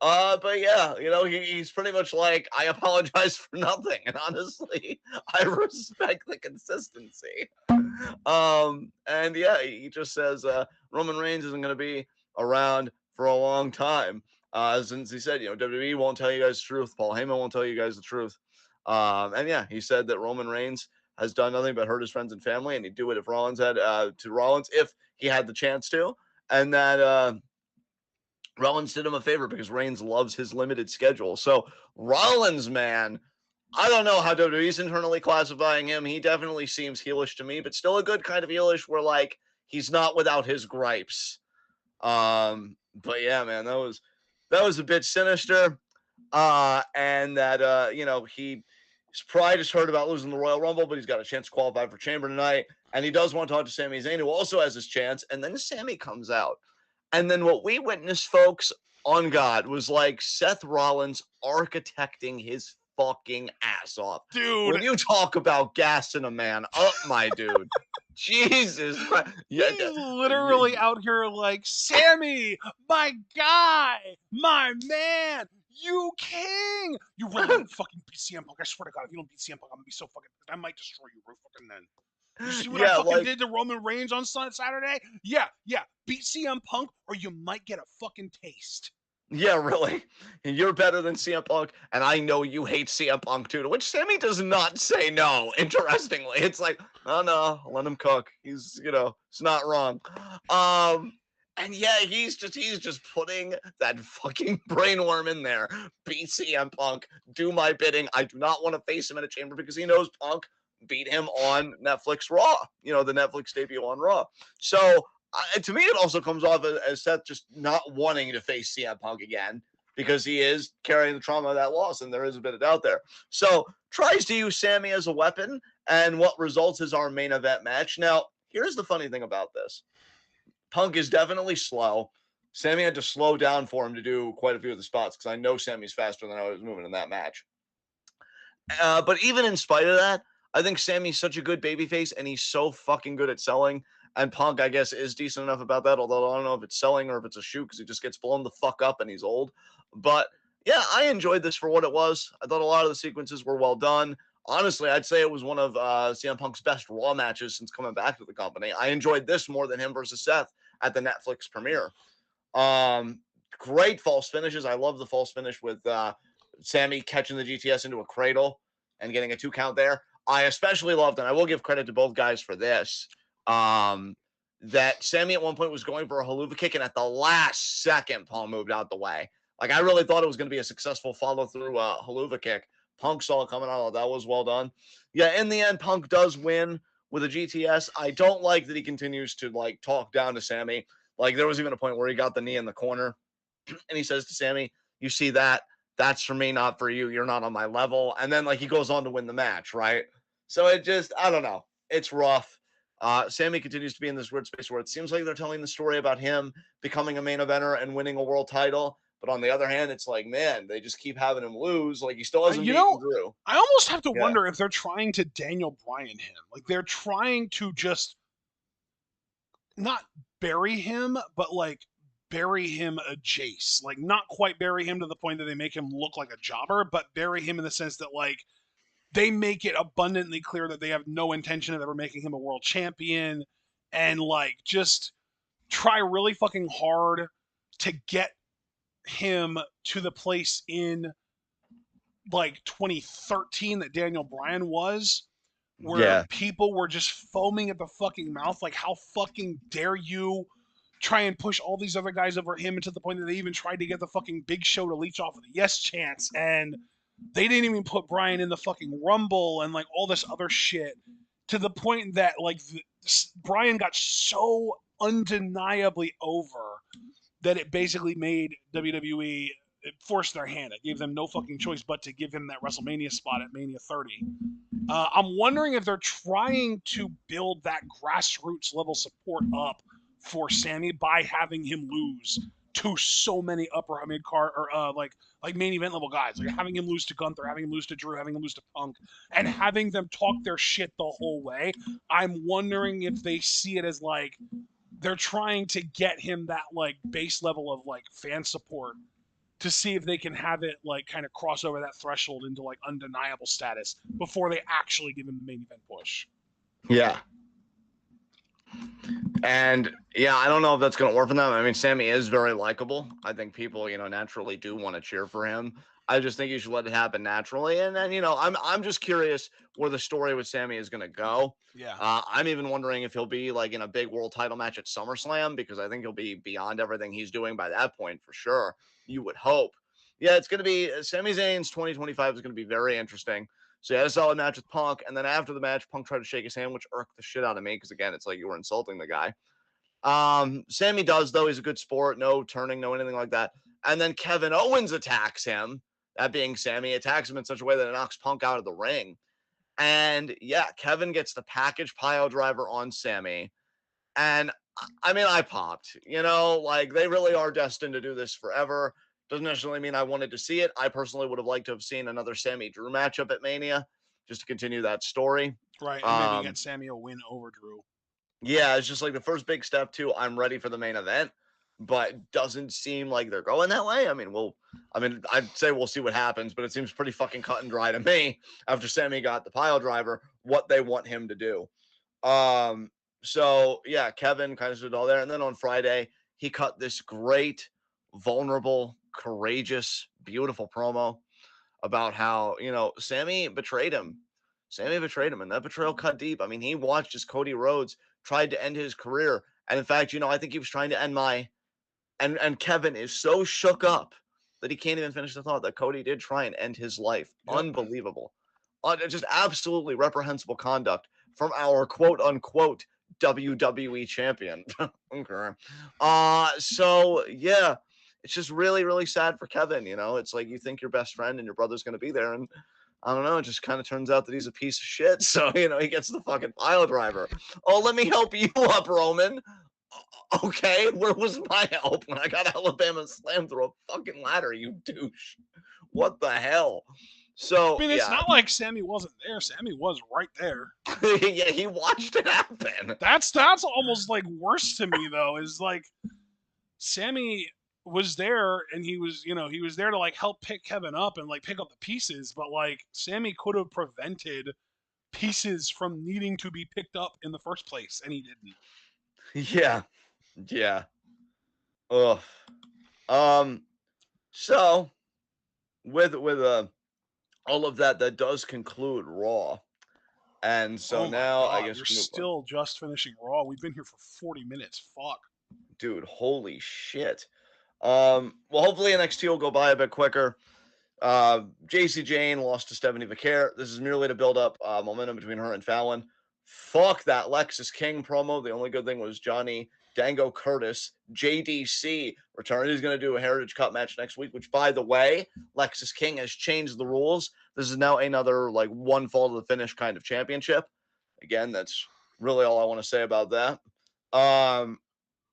[SPEAKER 1] But yeah, he's pretty much like, I apologize for nothing. And honestly, I respect the consistency. And yeah, he just says Roman Reigns isn't going to be around for a long time. Since he said, WWE won't tell you guys the truth. Paul Heyman won't tell you guys the truth. And yeah, he said that Roman Reigns has done nothing but hurt his friends and family, and he'd do it if Rollins had if he had the chance to, and that Rollins did him a favor because Reigns loves his limited schedule. So Rollins, man, I don't know how WWE's internally classifying him. He definitely seems heelish to me, but still a good kind of heelish where like he's not without his gripes. But yeah, man, that was a bit sinister. And that his pride is hurt about losing the Royal Rumble, but he's got a chance to qualify for Chamber tonight. And he does want to talk to Sami Zayn, who also has his chance. And then Sami comes out. And then what we witnessed, folks, on God, was like Seth Rollins architecting his fucking ass off.
[SPEAKER 2] Dude.
[SPEAKER 1] When you talk about gassing a man up, my dude. Jesus Christ. Yeah,
[SPEAKER 2] He's literally out here like, Sammy, my guy, my man, you king. You really want to fucking beat CM Punk? I swear to God, if you don't beat CM Punk, I'm gonna be so fucking. I might destroy you real fucking then. You see what I
[SPEAKER 1] yeah,
[SPEAKER 2] fucking
[SPEAKER 1] like,
[SPEAKER 2] did to Roman Reigns on Saturday? Yeah, yeah. Beat CM Punk, or you might get a fucking taste.
[SPEAKER 1] yeah, really. You're better than CM Punk, and I know you hate CM Punk too. To which Sammy does not say no. Interestingly, it's like, oh no, let him cook. He's, it's not wrong. Um, and yeah, he's just putting that fucking brainworm in there. Beat CM Punk, do my bidding. I do not want to face him in a chamber because he knows Punk beat him on Netflix Raw. The Netflix debut on Raw. So to me, it also comes off as Seth just not wanting to face CM Punk again because he is carrying the trauma of that loss, and there is a bit of doubt there. So tries to use Sammy as a weapon, and what results is our main event match. Now, here's the funny thing about this: Punk is definitely slow. Sammy had to slow down for him to do quite a few of the spots because I know Sammy's faster than I was moving in that match. But even in spite of that, I think Sammy's such a good babyface, and he's so fucking good at selling. And Punk, I guess, is decent enough about that. Although I don't know if it's selling or if it's a shoot because he just gets blown the fuck up and he's old. But yeah, I enjoyed this for what it was. I thought a lot of the sequences were well done. Honestly, I'd say it was one of CM Punk's best Raw matches since coming back to the company. I enjoyed this more than him versus Seth at the Netflix premiere. Um, Great false finishes. I love the false finish with Sammy catching the GTS into a cradle and getting a 2 count there. I especially loved, and I will give credit to both guys for this, that Sammy at one point was going for a haluva kick, and at the last second, Paul moved out the way. Like, I really thought it was going to be a successful follow-through haluva kick. Punk saw it coming out. That was well done. Yeah, in the end, Punk does win with a GTS. I don't like that he continues to, like, talk down to Sammy. Like, there was even a point where he got the knee in the corner, and he says to Sammy, you see that? That's for me, not for you. You're not on my level. And then, like, he goes on to win the match, right? So it just, I don't know. It's rough. Sammy continues to be in this weird space where it seems like they're telling the story about him becoming a main eventer and winning a world title. But on the other hand, it's like, man, they just keep having him lose. Like, he still hasn't
[SPEAKER 2] You
[SPEAKER 1] beaten
[SPEAKER 2] know,
[SPEAKER 1] Drew.
[SPEAKER 2] I almost have to
[SPEAKER 1] Yeah.
[SPEAKER 2] wonder if they're trying to Daniel Bryan him. Like they're trying to just not bury him, but like bury him a Jace. Like not quite bury him to the point that they make him look like a jobber, but bury him in the sense that like they make it abundantly clear that they have no intention of ever making him a world champion and like just try really fucking hard to get him to the place in like 2013 that Daniel Bryan was, where
[SPEAKER 1] Yeah.
[SPEAKER 2] people were just foaming at the fucking mouth, like, how fucking dare you try and push all these other guys over him, and to the point that they even tried to get the fucking Big Show to leech off of the Yes chance, and they didn't even put Bryan in the fucking Rumble and like all this other shit, to the point that like Bryan got so undeniably over that it basically made WWE, it forced their hand. It gave them no fucking choice but to give him that WrestleMania spot at Mania 30. I'm wondering if they're trying to build that grassroots level support up for Sammy by having him lose to so many upper mid card or like main event level guys, like having him lose to Gunther, having him lose to Drew, having him lose to Punk, and having them talk their shit the whole way. I'm wondering if they see it as like they're trying to get him that like base level of like fan support to see if they can have it like kind of cross over that threshold into like undeniable status before they actually give him the main event push.
[SPEAKER 1] Yeah. And yeah, I don't know if that's going to work for them. I mean, Sammy is very likable. I think people, naturally do want to cheer for him. I just think you should let it happen naturally. And then, I'm just curious where the story with Sammy is going to go.
[SPEAKER 2] Yeah.
[SPEAKER 1] I'm even wondering if he'll be like in a big world title match at SummerSlam, because I think he'll be beyond everything he's doing by that point for sure. You would hope. Yeah, it's going to be Sami Zayn's 2025 is going to be very interesting. So he had a solid match with Punk, and then after the match, Punk tried to shake his hand, which irked the shit out of me because again, it's like you were insulting the guy. Sammy does though; he's a good sport, no turning, no anything like that. And then Kevin Owens attacks him. That being Sammy attacks him in such a way that it knocks Punk out of the ring. And yeah, Kevin gets the package pile driver on Sammy. And I mean, I popped, like they really are destined to do this forever. Doesn't necessarily mean I wanted to see it. I personally would have liked to have seen another Sammy Drew matchup at Mania just to continue that story.
[SPEAKER 2] Right. And maybe
[SPEAKER 1] Um,
[SPEAKER 2] get Sammy a win over Drew.
[SPEAKER 1] Yeah, it's just like the first big step to I'm ready for the main event, but doesn't seem like they're going that way. I'd say we'll see what happens, but it seems pretty fucking cut and dry to me after Sammy got the pile driver what they want him to do. Um, so yeah, Kevin kind of stood all there, and then on Friday he cut this great, vulnerable, courageous, beautiful promo about how Sammy betrayed him. Sammy betrayed him, and that betrayal cut deep. I mean, he watched as Cody Rhodes tried to end his career, and in fact, I think he was trying to end my. And Kevin is so shook up that he can't even finish the thought that Cody did try and end his life.
[SPEAKER 2] Yep.
[SPEAKER 1] Unbelievable, just absolutely reprehensible conduct from our quote unquote WWE champion. Okay. So yeah, it's just really, really sad for Kevin. It's like you think your best friend and your brother's going to be there, and I don't know. It just kind of turns out that he's a piece of shit. So he gets the fucking pile driver. Oh, let me help you up, Roman. Okay, where was my help when I got Alabama slammed through a fucking ladder? You douche. What the hell? So
[SPEAKER 2] I mean, it's
[SPEAKER 1] yeah,
[SPEAKER 2] not like Sammy wasn't there. Sammy was right there.
[SPEAKER 1] yeah, he watched it happen.
[SPEAKER 2] That's almost like worse to me though. Is like Sammy was there and he was there to like help pick Kevin up and like pick up the pieces, but like Sammy could have prevented pieces from needing to be picked up in the first place, and he didn't.
[SPEAKER 1] Yeah, yeah. Ugh. Um. So with all of that, that does conclude Raw, and so
[SPEAKER 2] Oh my
[SPEAKER 1] now I
[SPEAKER 2] god,
[SPEAKER 1] guess
[SPEAKER 2] we're
[SPEAKER 1] we move on.
[SPEAKER 2] still just finishing Raw. We've been here for 40 minutes. Fuck.
[SPEAKER 1] Dude, holy shit. Well, hopefully NXT will go by a bit quicker. JC Jane lost to Stephanie Vicaire. This is merely to build up momentum between her and Fallon. Fuck that Lexis King promo. The only good thing was Johnny Dango Curtis, JDC, returned. He's going to do a Heritage Cup match next week, which, by the way, Lexis King has changed the rules. This is now another, like, one fall to the finish kind of championship. Again, that's really all I want to say about that.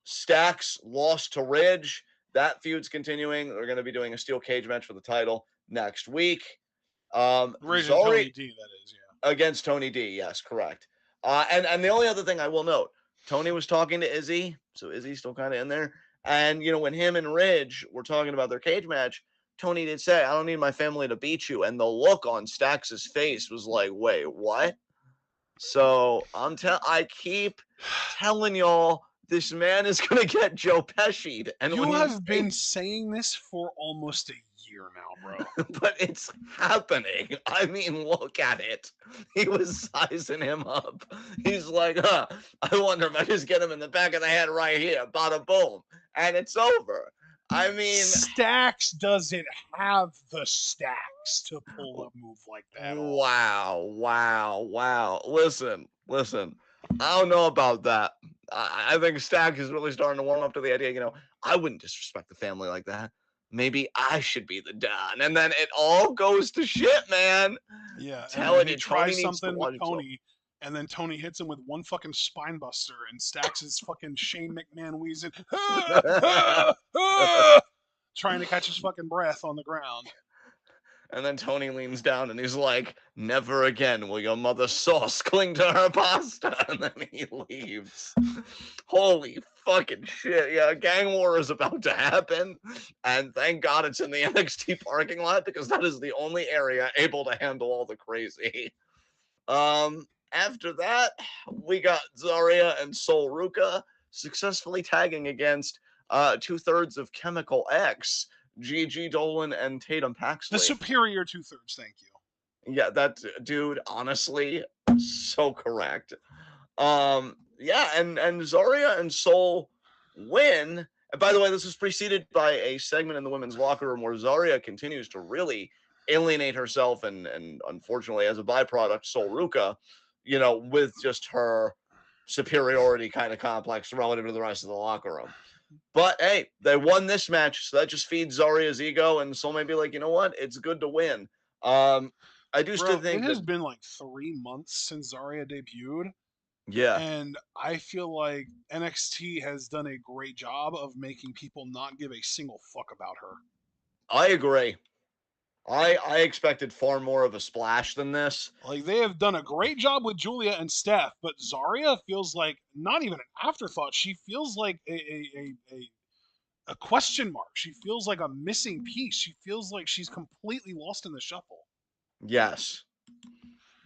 [SPEAKER 1] Stacks lost to Ridge. That feud's continuing. They're going to be doing a steel cage match for the title next week.
[SPEAKER 2] Ridge and
[SPEAKER 1] Zori
[SPEAKER 2] Tony D, that is, yeah.
[SPEAKER 1] against Tony D. Yes, correct. And the only other thing I will note, Tony was talking to Izzy, so Izzy's still kind of in there. And when him and Ridge were talking about their cage match, Tony did say, "I don't need my family to beat you," and the look on Stax's face was like, "Wait, what?" So I keep telling y'all this man is gonna get Joe Pesci'd, and when
[SPEAKER 2] You
[SPEAKER 1] he
[SPEAKER 2] have been saying this for almost a year now, bro.
[SPEAKER 1] but it's happening. I mean, look at it. He was sizing him up. He's like, I wonder if I just get him in the back of the head right here, bada boom, and it's over. I mean,
[SPEAKER 2] Stacks doesn't have the stacks to pull a move like that off.
[SPEAKER 1] wow. Listen. I don't know about that. I think Stack is really starting to warm up to the idea. I wouldn't disrespect the family like that. Maybe I should be the Don. And then it all goes to shit, man.
[SPEAKER 2] Yeah, and
[SPEAKER 1] Telling
[SPEAKER 2] then he
[SPEAKER 1] you, Tony
[SPEAKER 2] tries
[SPEAKER 1] needs to
[SPEAKER 2] something with
[SPEAKER 1] watch himself.
[SPEAKER 2] Tony, and then Tony hits him with one fucking spine buster, and Stacks is fucking Shane McMahon wheezing, trying to catch his fucking breath on the ground.
[SPEAKER 1] And then Tony leans down and he's like, "Never again will your mother's sauce cling to her pasta." And then he leaves. Holy fucking shit. Yeah, gang war is about to happen. And thank God it's in the NXT parking lot because that is the only area able to handle all the crazy. After that, we got Zarya and Sol Ruka successfully tagging against 2/3 of Chemical X, Gigi Dolan and Tatum
[SPEAKER 2] The
[SPEAKER 1] Paxley.
[SPEAKER 2] superior 2/3, thank you.
[SPEAKER 1] Yeah, that dude, honestly, so correct. Yeah, and Zarya and Sol win. And by the way, this was preceded by a segment in the women's locker room where Zarya continues to really alienate herself and unfortunately as a byproduct, Sol Ruka, with just her superiority kind of complex relative to the rest of the locker room. But hey, they won this match, so that just feeds Zarya's ego, and Sol may be like, you know what? It's good to win. I do still
[SPEAKER 2] Bro,
[SPEAKER 1] think
[SPEAKER 2] it has
[SPEAKER 1] that
[SPEAKER 2] been like 3 months since Zarya debuted,
[SPEAKER 1] yeah,
[SPEAKER 2] and I feel like NXT has done a great job of making people not give a single fuck about her.
[SPEAKER 1] I agree. I expected far more of a splash than this.
[SPEAKER 2] Like, they have done a great job with Julia and Steph, but Zarya feels like not even an afterthought. She feels like a question mark. She feels like a missing piece. She feels like she's completely lost in the shuffle.
[SPEAKER 1] Yes.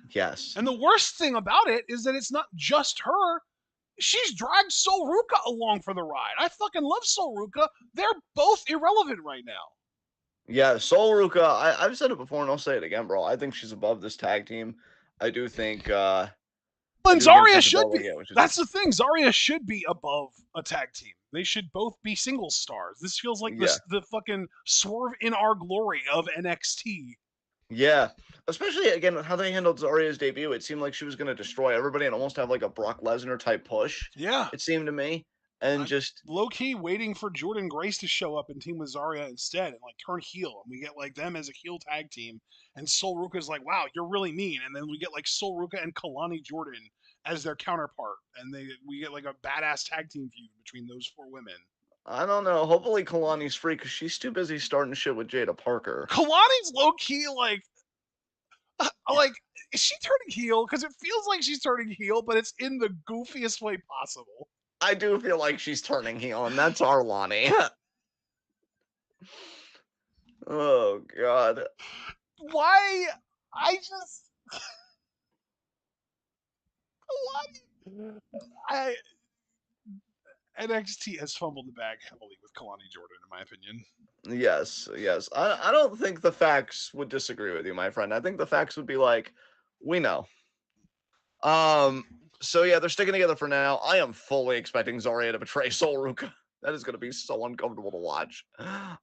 [SPEAKER 1] Yes.
[SPEAKER 2] And the worst thing about it is that it's not just her. She's dragged Sol Ruka along for the ride. I fucking love Sol Ruka. They're both irrelevant right now.
[SPEAKER 1] Yeah, Sol Ruka, I've said it before and I'll say it again, bro. I think she's above this tag team. I do think I
[SPEAKER 2] And
[SPEAKER 1] do think
[SPEAKER 2] Zarya
[SPEAKER 1] she's
[SPEAKER 2] should
[SPEAKER 1] above
[SPEAKER 2] be.
[SPEAKER 1] what yeah, which is
[SPEAKER 2] That's the thing. Zarya should be above a tag team. They should both be single stars. This feels like
[SPEAKER 1] yeah.
[SPEAKER 2] the fucking Swerve in Our Glory of NXT.
[SPEAKER 1] Yeah. Especially again how they handled Zarya's debut. It seemed like she was gonna destroy everybody and almost have like a Brock Lesnar type push,
[SPEAKER 2] Yeah.
[SPEAKER 1] it seemed to me. And
[SPEAKER 2] I'm
[SPEAKER 1] just
[SPEAKER 2] low key waiting for Jordan Grace to show up and team with Zarya instead and like turn heel. And we get like them as a heel tag team. And Sol Ruka's like, wow, you're really mean. And then we get like Sol Ruka and Kalani Jordan as their counterpart. And we get like a badass tag team feud between those four women.
[SPEAKER 1] I don't know. Hopefully Kalani's free because she's too busy starting shit with Jada Parker.
[SPEAKER 2] Kalani's low key like is she turning heel? Because it feels like she's turning heel, but it's in the goofiest way possible.
[SPEAKER 1] I do feel like she's turning heel, and that's our Lonnie. Oh god.
[SPEAKER 2] Why? I just Kalani. I NXT has fumbled the bag heavily with Kalani Jordan, in my opinion.
[SPEAKER 1] Yes, yes. I don't think the facts would disagree with you, my friend. I think the facts would be like, we know. So yeah, they're sticking together for now. I am fully expecting Zarya to betray Sol Ruka. That is gonna be so uncomfortable to watch.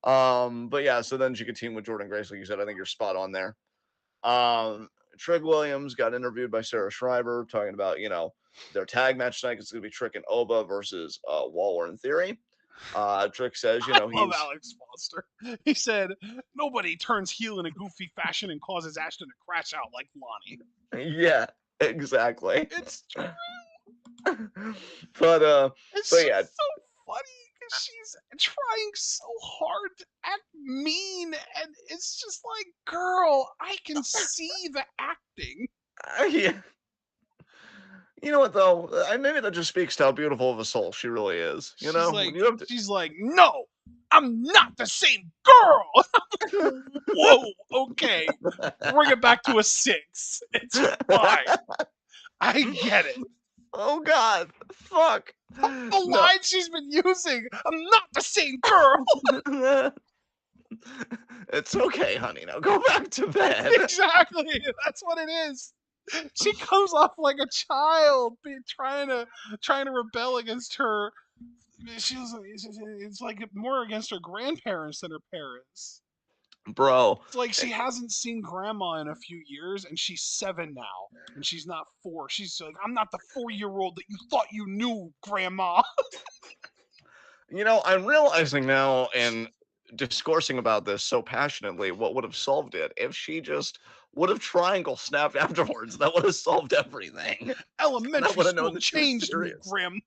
[SPEAKER 1] But yeah, so then she could team with Jordan Grace, like you said. I think you're spot on there. Trick Williams got interviewed by Sarah Schreiber talking about, their tag match tonight. It's gonna be Trick and Oba versus Waller in Theory. Trick says,
[SPEAKER 2] I love
[SPEAKER 1] he's
[SPEAKER 2] Alex Foster. He said, "Nobody turns heel in a goofy fashion and causes Ashton to crash out like Lonnie."
[SPEAKER 1] yeah, exactly.
[SPEAKER 2] It's true.
[SPEAKER 1] But
[SPEAKER 2] It's
[SPEAKER 1] but
[SPEAKER 2] just
[SPEAKER 1] yeah,
[SPEAKER 2] so funny because she's trying so hard to act mean, and it's just like, girl, I can see the acting.
[SPEAKER 1] yeah. You know what though? Maybe that just speaks to how beautiful of a soul she really is.
[SPEAKER 2] She's
[SPEAKER 1] When you have to.
[SPEAKER 2] she's like, no, I'm not the same girl. Whoa, okay, bring it back to a 6. It's fine. I get it.
[SPEAKER 1] Oh God! Fuck!
[SPEAKER 2] The line she's been using, I'm not the same girl.
[SPEAKER 1] It's okay, honey. Now go back to bed.
[SPEAKER 2] Exactly. That's what it is. She comes off like a child, trying to rebel against her. It's like more against her grandparents than her parents.
[SPEAKER 1] Bro.
[SPEAKER 2] It's like she hasn't seen grandma in a few years, and she's 7 now, and she's not 4. She's like, I'm not the 4-year-old that you thought you knew, grandma.
[SPEAKER 1] I'm realizing now and discoursing about this so passionately what would have solved it if she just would have triangle snapped afterwards. That would have solved everything.
[SPEAKER 2] Elementary
[SPEAKER 1] would have known
[SPEAKER 2] school
[SPEAKER 1] that she was
[SPEAKER 2] changed me,
[SPEAKER 1] serious.
[SPEAKER 2] grandma.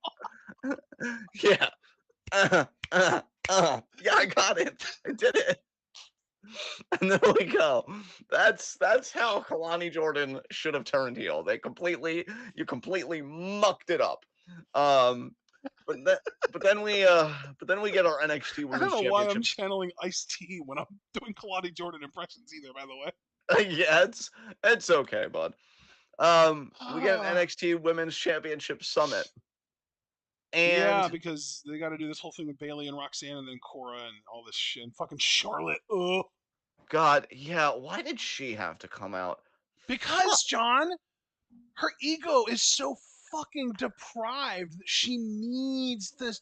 [SPEAKER 1] Yeah. Yeah, I got it. I did it. And there we go. That's how Kalani Jordan should have turned heel. You completely mucked it up. But then we get our NXT
[SPEAKER 2] I
[SPEAKER 1] Women's
[SPEAKER 2] don't know why I'm
[SPEAKER 1] Championship.
[SPEAKER 2] channeling Ice-T when I'm doing Kalani Jordan impressions either, by the way.
[SPEAKER 1] Yeah, it's okay, bud. We get an NXT Women's Championship Summit.
[SPEAKER 2] Yeah,
[SPEAKER 1] And
[SPEAKER 2] because they got to do this whole thing with Bailey and Roxanne and then Cora and all this shit. And fucking Charlotte. Ugh.
[SPEAKER 1] God, yeah, why did she have to come out?
[SPEAKER 2] Because, John, her ego is so fucking deprived that she needs the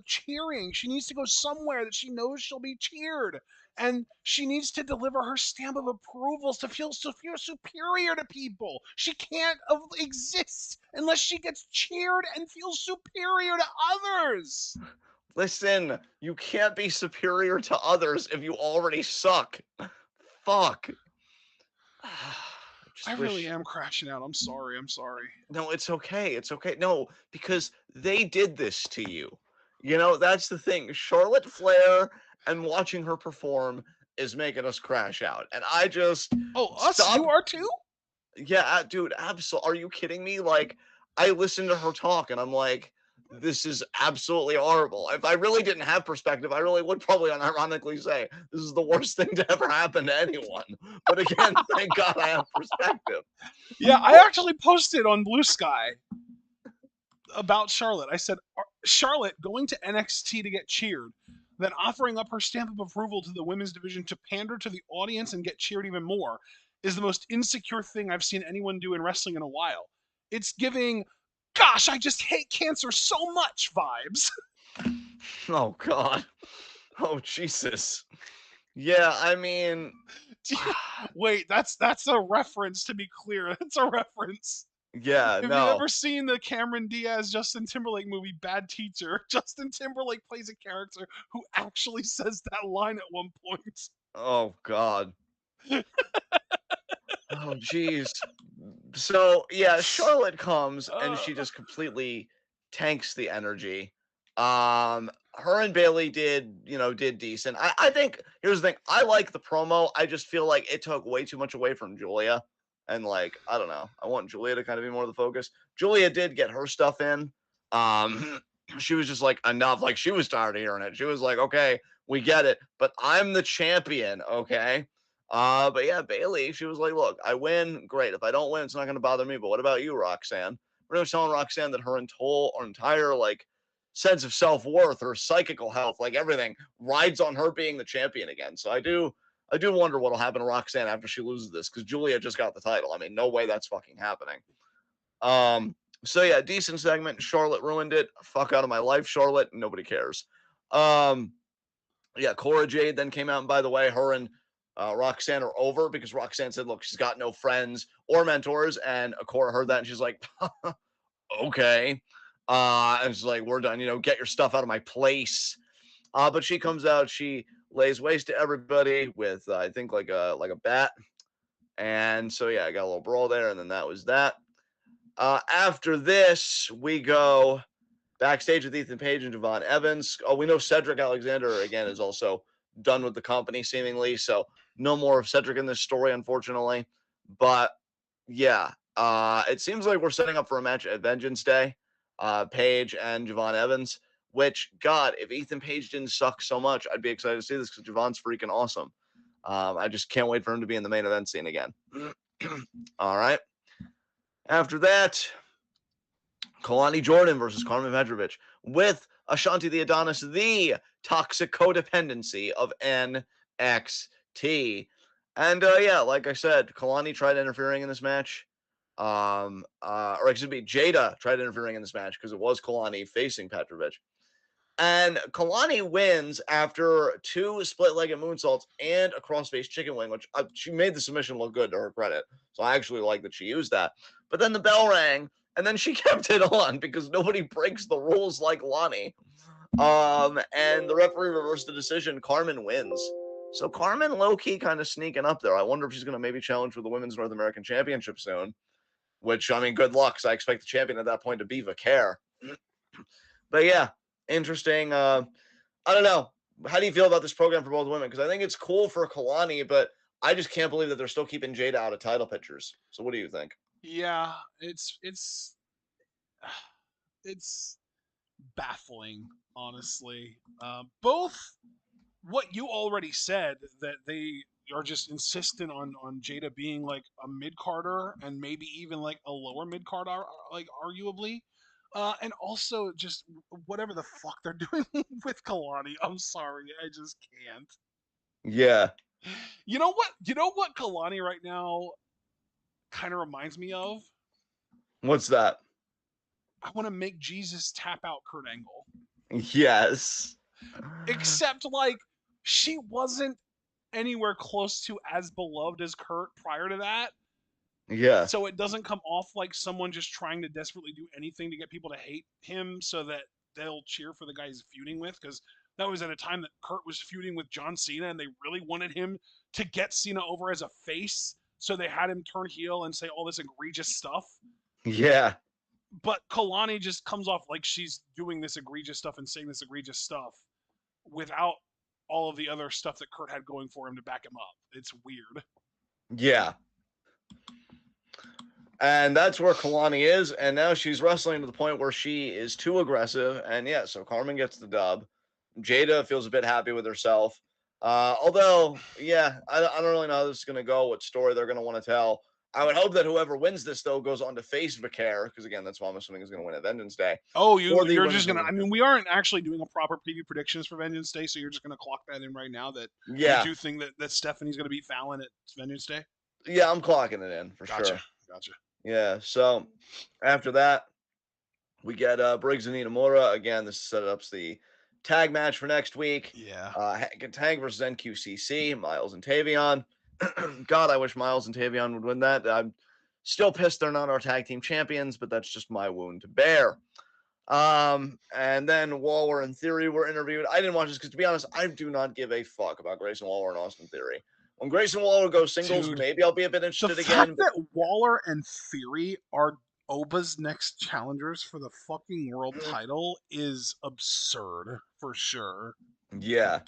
[SPEAKER 2] cheering. She needs to go somewhere that she knows she'll be cheered. And she needs to deliver her stamp of approvals to feel superior to people. She can't exist unless she gets cheered and feels superior to others.
[SPEAKER 1] Listen, you can't be superior to others if you already suck. Fuck.
[SPEAKER 2] I really am crashing out. I'm sorry.
[SPEAKER 1] No, it's okay. It's okay. No, because they did this to you. That's the thing. Charlotte Flair and watching her perform is making us crash out. And I just
[SPEAKER 2] Oh, us?
[SPEAKER 1] stop.
[SPEAKER 2] You are too?
[SPEAKER 1] Yeah, dude, absolutely. Are you kidding me? Like, I listened to her talk and I'm like, this is absolutely horrible. If I really didn't have perspective, I really would probably unironically say this is the worst thing to ever happen to anyone. But again, thank God I have perspective.
[SPEAKER 2] Yeah, I actually posted on Blue Sky about Charlotte. I said, Charlotte going to NXT to get cheered, then offering up her stamp of approval to the women's division to pander to the audience and get cheered even more is the most insecure thing I've seen anyone do in wrestling in a while. It's giving, gosh, I just hate cancer so much vibes.
[SPEAKER 1] Oh God. Oh Jesus. Yeah, I mean,
[SPEAKER 2] Wait, that's a reference, to be clear. That's a reference.
[SPEAKER 1] yeah,
[SPEAKER 2] Have you
[SPEAKER 1] no.
[SPEAKER 2] ever seen the Cameron Diaz Justin Timberlake movie Bad Teacher? Justin Timberlake plays a character who actually says that line at one point.
[SPEAKER 1] Oh God. Oh jeez. So yeah, Charlotte comes and
[SPEAKER 2] Uh,
[SPEAKER 1] she just completely tanks the energy. Her and Bailey did decent. I think here's the thing. I like the promo. I just feel like it took way too much away from Julia. And like, I don't know. I want Julia to kind of be more the focus. Julia did get her stuff in. Um, she was just like enough. Like she was tired of hearing it. She was like, okay, we get it, but I'm the champion, okay? But yeah, Bailey, she was like, look, I win, great. If I don't win, it's not gonna bother me. But what about you, Roxanne? We're telling Roxanne that her entire like sense of self-worth, her psychical health, like everything, rides on her being the champion again. So I do wonder what'll happen to Roxanne after she loses this, because Julia just got the title. I mean, no way that's fucking happening. Um, so yeah, decent segment. Charlotte ruined it. Fuck out of my life, Charlotte. Nobody cares. Um, yeah, Cora Jade then came out, and by the way, her and Roxanne are over because Roxanne said, "Look, she's got no friends or mentors," and Cora heard that, and she's like, "Okay," and she's like, "We're done. Get your stuff out of my place." But she comes out, she lays waste to everybody with, I think, like a bat, and so yeah, I got a little brawl there, and then that was that. After this, we go backstage with Ethan Page and Javon Evans. Oh, we know Cedric Alexander, again, is also done with the company, seemingly. So no more of Cedric in this story, unfortunately. But yeah, it seems like we're setting up for a match at Vengeance Day. Page and Javon Evans, which, God, if Ethan Page didn't suck so much, I'd be excited to see this because Javon's freaking awesome. I just can't wait for him to be in the main event scene again. All right. After that, Kalani Jordan versus Carmen Petrovic with Ashanti the Adonis, the toxic codependency of NXT. And yeah, like I said, Kalani tried interfering in this match. Or excuse me, Jada tried interfering in this match because it was Kalani facing Petrovic. And Kalani wins after 2 split-legged moonsaults and a crossface chicken wing, which she made the submission look good, to her credit. So I actually like that she used that. But then the bell rang, and then she kept it on because nobody breaks the rules like Lonnie. And the referee reversed the decision. Carmen wins. So Carmen low-key kind of sneaking up there. I wonder if she's going to maybe challenge for the Women's North American Championship soon. Which, I mean, good luck, because I expect the champion at that point to be Vaquer. But yeah, interesting. I don't know. How do you feel about this program for both women? Because I think it's cool for Kalani, but I just can't believe that they're still keeping Jada out of title pictures. So what do you think?
[SPEAKER 2] yeah, it's baffling, honestly. Both what you already said, that they are just insistent on Jada being like a mid carder and maybe even like a lower mid card, like arguably. And also just whatever the fuck they're doing with Kalani. I'm sorry, I just can't.
[SPEAKER 1] Yeah.
[SPEAKER 2] You know what? You know what Kalani right now kind of reminds me of?
[SPEAKER 1] What's that?
[SPEAKER 2] I want to make Jesus tap out Kurt Angle.
[SPEAKER 1] Yes.
[SPEAKER 2] Except like she wasn't anywhere close to as beloved as Kurt prior to that.
[SPEAKER 1] Yeah.
[SPEAKER 2] So it doesn't come off like someone just trying to desperately do anything to get people to hate him so that they'll cheer for the guy he's feuding with. Because that was at a time that Kurt was feuding with John Cena and they really wanted him to get Cena over as a face. So they had him turn heel and say all this egregious stuff.
[SPEAKER 1] Yeah.
[SPEAKER 2] But Kalani just comes off like she's doing this egregious stuff and saying this egregious stuff without all of the other stuff that Kurt had going for him to back him up. It's weird.
[SPEAKER 1] Yeah. And that's where Kalani is, and now she's wrestling to the point where she is too aggressive, and yeah, so Carmen gets the dub. Jada feels a bit happy with herself. Although, yeah, I don't really know how this is going to go, what story they're going to want to tell. I would hope that whoever wins this, though, goes on to face Vicaire, because again, that's what I'm assuming is going to win at Vengeance Day.
[SPEAKER 2] Oh,
[SPEAKER 1] Or the
[SPEAKER 2] you're
[SPEAKER 1] Women's
[SPEAKER 2] just gonna. I
[SPEAKER 1] Division.
[SPEAKER 2] mean, we aren't actually doing a proper preview predictions for Vengeance Day, so you're just gonna clock that in right now that
[SPEAKER 1] Yeah,
[SPEAKER 2] you do think that Stephanie's gonna beat Fallon at Vengeance Day.
[SPEAKER 1] yeah, I'm clocking it in for sure.
[SPEAKER 2] Gotcha.
[SPEAKER 1] Yeah, so after that, we get Briggs and Inamura. Again, this set up the tag match for next week.
[SPEAKER 2] Yeah.
[SPEAKER 1] Tank versus NQCC, Miles and Tavion. God, I wish Miles and Tavion would win that. I'm still pissed they're not our tag team champions, but that's just my wound to bear. And then Waller and Theory were interviewed. I didn't watch this because, to be honest, I do not give a fuck about Grayson Waller and Austin Theory. When Grayson Waller goes singles,
[SPEAKER 2] Dude,
[SPEAKER 1] maybe I'll be a bit interested
[SPEAKER 2] the
[SPEAKER 1] again.
[SPEAKER 2] fact that Waller and Theory are Oba's next challengers for the fucking world title is absurd for sure.
[SPEAKER 1] Yeah.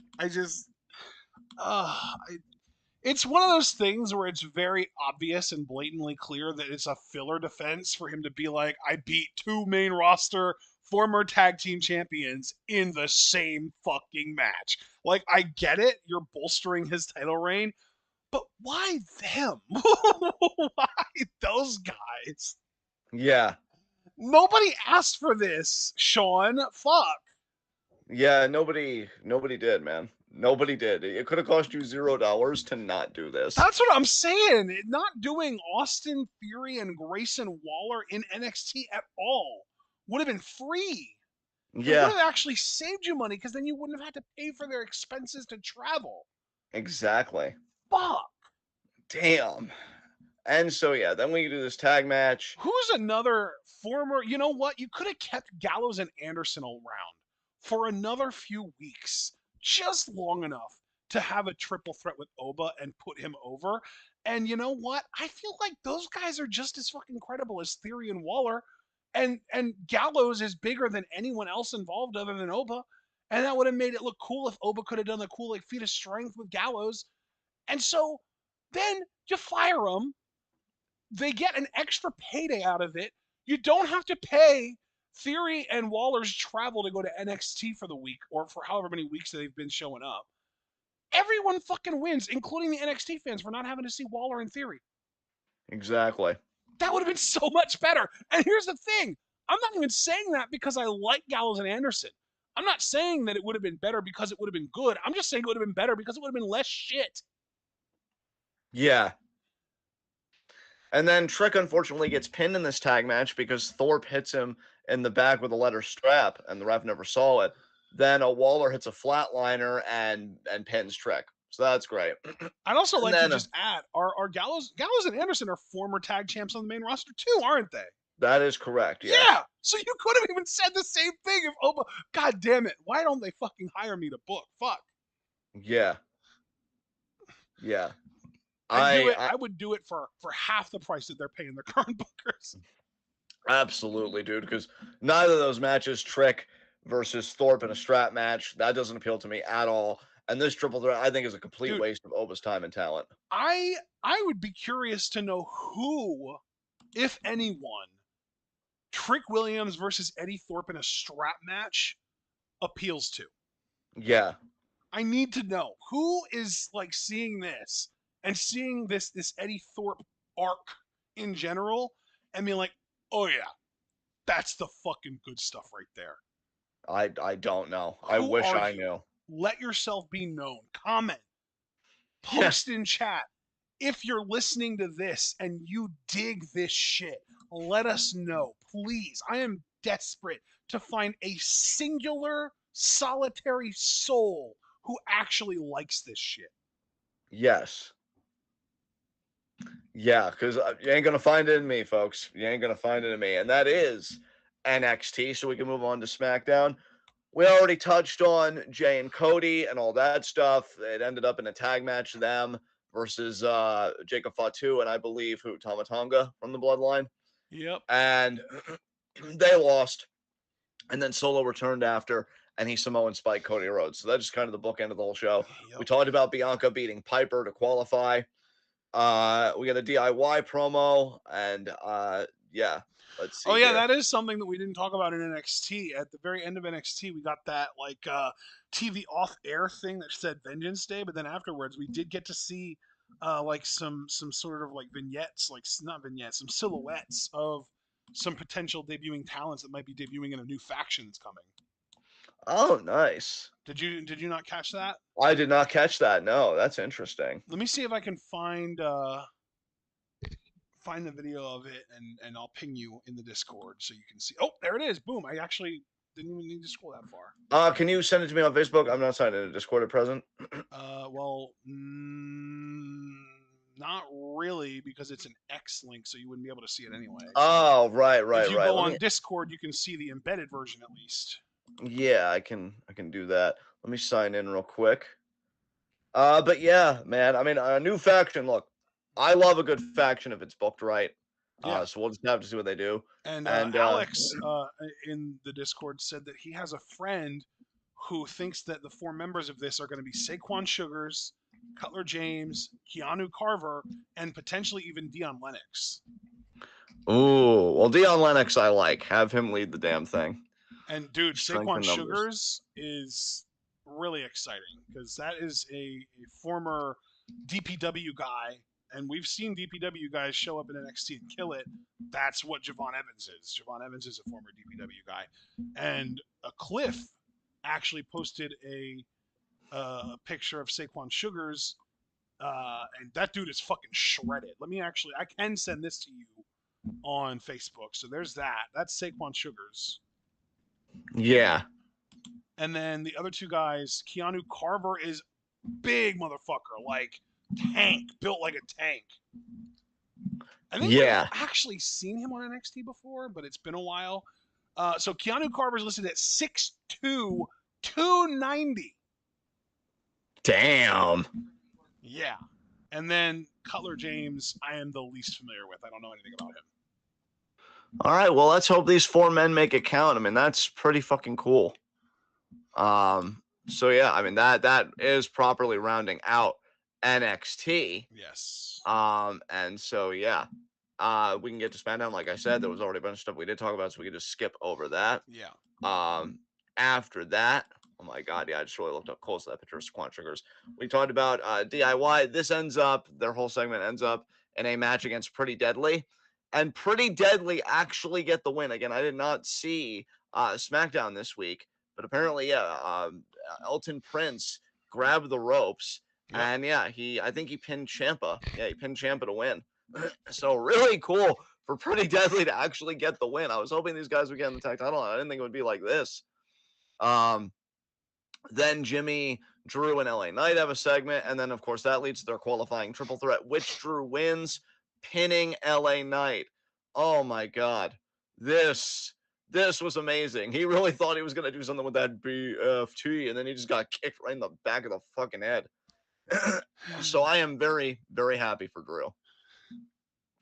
[SPEAKER 2] It's one of those things where it's very obvious and blatantly clear that it's a filler defense for him to be like, I beat two main roster former tag team champions in the same fucking match. Like, I get it, you're bolstering his title reign, but why them? Why those guys?
[SPEAKER 1] Yeah.
[SPEAKER 2] Nobody asked for this, Sean. Fuck.
[SPEAKER 1] Yeah, nobody did, man. Nobody did. It could have cost you $0 to not do this.
[SPEAKER 2] That's what I'm saying. Not doing Austin Theory and Grayson Waller in NXT at all would have been free. It
[SPEAKER 1] Yeah,
[SPEAKER 2] would have actually saved you money because then you wouldn't have had to pay for their expenses to travel.
[SPEAKER 1] exactly.
[SPEAKER 2] Fuck.
[SPEAKER 1] Damn. And so yeah, then we do this tag match.
[SPEAKER 2] Who's another former? You know what? You could have kept Gallows and Anderson around for another few weeks, just long enough to have a triple threat with Oba and put him over. And you know what? I feel like those guys are just as fucking credible as Theory and Waller. And Gallows is bigger than anyone else involved other than Oba. And that would have made it look cool if Oba could have done the cool like feat of strength with Gallows. And so then you fire them. They get an extra payday out of it. You don't have to pay Theory and Waller's travel to go to NXT for the week or for however many weeks they've been showing up. Everyone fucking wins, including the NXT fans, for not having to see Waller in Theory.
[SPEAKER 1] Exactly.
[SPEAKER 2] That would have been so much better. And here's the thing. I'm not even saying that because I like Gallows and Anderson. I'm not saying that it would have been better because it would have been good. I'm just saying it would have been better because it would have been less shit.
[SPEAKER 1] Yeah. And then Trick unfortunately gets pinned in this tag match because Thorpe hits him in the back with a leather strap, and the ref never saw it. Then a Waller hits a flatliner and pins Trick. So that's great.
[SPEAKER 2] I'd also
[SPEAKER 1] And
[SPEAKER 2] like
[SPEAKER 1] then,
[SPEAKER 2] to just add, our Gallows and Anderson are former tag champs on the main roster too, aren't they?
[SPEAKER 1] That is correct. Yes.
[SPEAKER 2] Yeah. So you could have even said the same thing if Oba. God damn it! Why don't they fucking hire me to book? Fuck.
[SPEAKER 1] Yeah. Yeah.
[SPEAKER 2] I would do it for half the price that they're paying their current bookers.
[SPEAKER 1] Absolutely, dude. Because neither of those matches, Trick versus Thorpe in a strap match, that doesn't appeal to me at all. And this triple threat, I think, is a complete waste of Oba's time and talent.
[SPEAKER 2] I would be curious to know who, if anyone, Trick Williams versus Eddie Thorpe in a strap match appeals to.
[SPEAKER 1] Yeah.
[SPEAKER 2] I need to know who is like seeing this and seeing this Eddie Thorpe arc in general and being like, oh yeah, that's the fucking good stuff right there.
[SPEAKER 1] I don't know. I wish I knew.
[SPEAKER 2] Let yourself be known. Comment. Post in chat. If you're listening to this and you dig this shit, let us know. Please. I am desperate to find a singular, solitary soul who actually likes this shit.
[SPEAKER 1] Yes. Yeah, because you ain't going to find it in me, folks. You ain't going to find it in me. And that is NXT, so we can move on to SmackDown. We already touched on Jay and Cody and all that stuff. It ended up in a tag match, them versus Jacob Fatu and I believe Tama Tonga from the Bloodline.
[SPEAKER 2] Yep.
[SPEAKER 1] And they lost. And then Solo returned after. and he Samoan spiked Cody Rhodes. So that's just kind of the bookend of the whole show. We
[SPEAKER 2] Yep.
[SPEAKER 1] talked about Bianca beating Piper to qualify. We got a DIY promo, and yeah, let's
[SPEAKER 2] Oh
[SPEAKER 1] see
[SPEAKER 2] yeah,
[SPEAKER 1] here.
[SPEAKER 2] that is something that we didn't talk about in NXT. At the very end of NXT, we got that like TV off air thing that said Vengeance Day, but then afterwards we did get to see like some sort of like vignettes, like not vignettes, some silhouettes of some potential debuting talents that might be debuting in a new faction that's coming.
[SPEAKER 1] Oh, nice.
[SPEAKER 2] Did you not catch that?
[SPEAKER 1] I did not catch that. No, that's interesting.
[SPEAKER 2] Let me see if I can find the video of it and I'll ping you in the Discord so you can see. Oh, there it is. Boom. I actually didn't even need to scroll that far.
[SPEAKER 1] Can you send it to me on Facebook? I'm not signed in a Discord at present.
[SPEAKER 2] Well, not really because it's an X link, so you wouldn't be able to see it anyway. So
[SPEAKER 1] Oh, right.
[SPEAKER 2] if you go
[SPEAKER 1] Let
[SPEAKER 2] on
[SPEAKER 1] me,
[SPEAKER 2] Discord, you can see the embedded version at least.
[SPEAKER 1] yeah, I can do that. Let me sign in real quick. But yeah, man. I mean, a new faction. Look, I love a good faction if it's booked right.
[SPEAKER 2] Yeah.
[SPEAKER 1] So we'll just have to see what they do.
[SPEAKER 2] And
[SPEAKER 1] And
[SPEAKER 2] Alex in the Discord said that he has a friend who thinks that the four members of this are going to be Saquon Sugars, Cutler James, Keanu Carver, and potentially even Dion Lennox.
[SPEAKER 1] ooh, well, Dion Lennox, I like. Have him lead the damn thing.
[SPEAKER 2] And dude,
[SPEAKER 1] Strength
[SPEAKER 2] Saquon
[SPEAKER 1] in numbers.
[SPEAKER 2] Sugars is really exciting because that is a former DPW guy, and we've seen DPW guys show up in NXT and kill it. That's what Javon Evans is. Javon Evans is a former DPW guy, and Cliff actually posted a picture of Saquon Sugars, and that dude is fucking shredded. I can send this to you on Facebook. So there's that. That's Saquon Sugars.
[SPEAKER 1] Yeah.
[SPEAKER 2] And then the other two guys, Keanu Carver is big motherfucker, like tank, built like a tank. I think we've actually seen him on NXT before, but it's been a while. So Keanu Carver's listed at 6'2", 290.
[SPEAKER 1] Damn.
[SPEAKER 2] Yeah. And then Cutler James, I am the least familiar with. I don't know anything about him.
[SPEAKER 1] All right, well, let's hope these four men make it count. I mean, that's pretty fucking cool. So yeah, I mean that is properly rounding out NXT.
[SPEAKER 2] Yes.
[SPEAKER 1] And so yeah, we can get to SmackDown. Like I said, there was already a bunch of stuff we did talk about, so we could just skip over that.
[SPEAKER 2] Yeah.
[SPEAKER 1] After that, oh my god, yeah, I just really looked up close to that picture of Saquon Sugars. We talked about DIY. Their whole segment ends up in a match against Pretty Deadly. And Pretty Deadly actually get the win. Again, I did not see SmackDown this week, but apparently, yeah, Elton Prince grabbed the ropes, and yeah, I think he pinned Ciampa. Yeah, he pinned Ciampa to win. So really cool for Pretty Deadly to actually get the win. I was hoping these guys would get in the tag title. I didn't think it would be like this. Then Jimmy, Drew, and LA Knight have a segment, and then of course that leads to their qualifying triple threat, which Drew wins, pinning LA Knight. Oh my god. This was amazing. He really thought he was gonna do something with that BFT, and then he just got kicked right in the back of the fucking head. So I am very, very happy for Drew.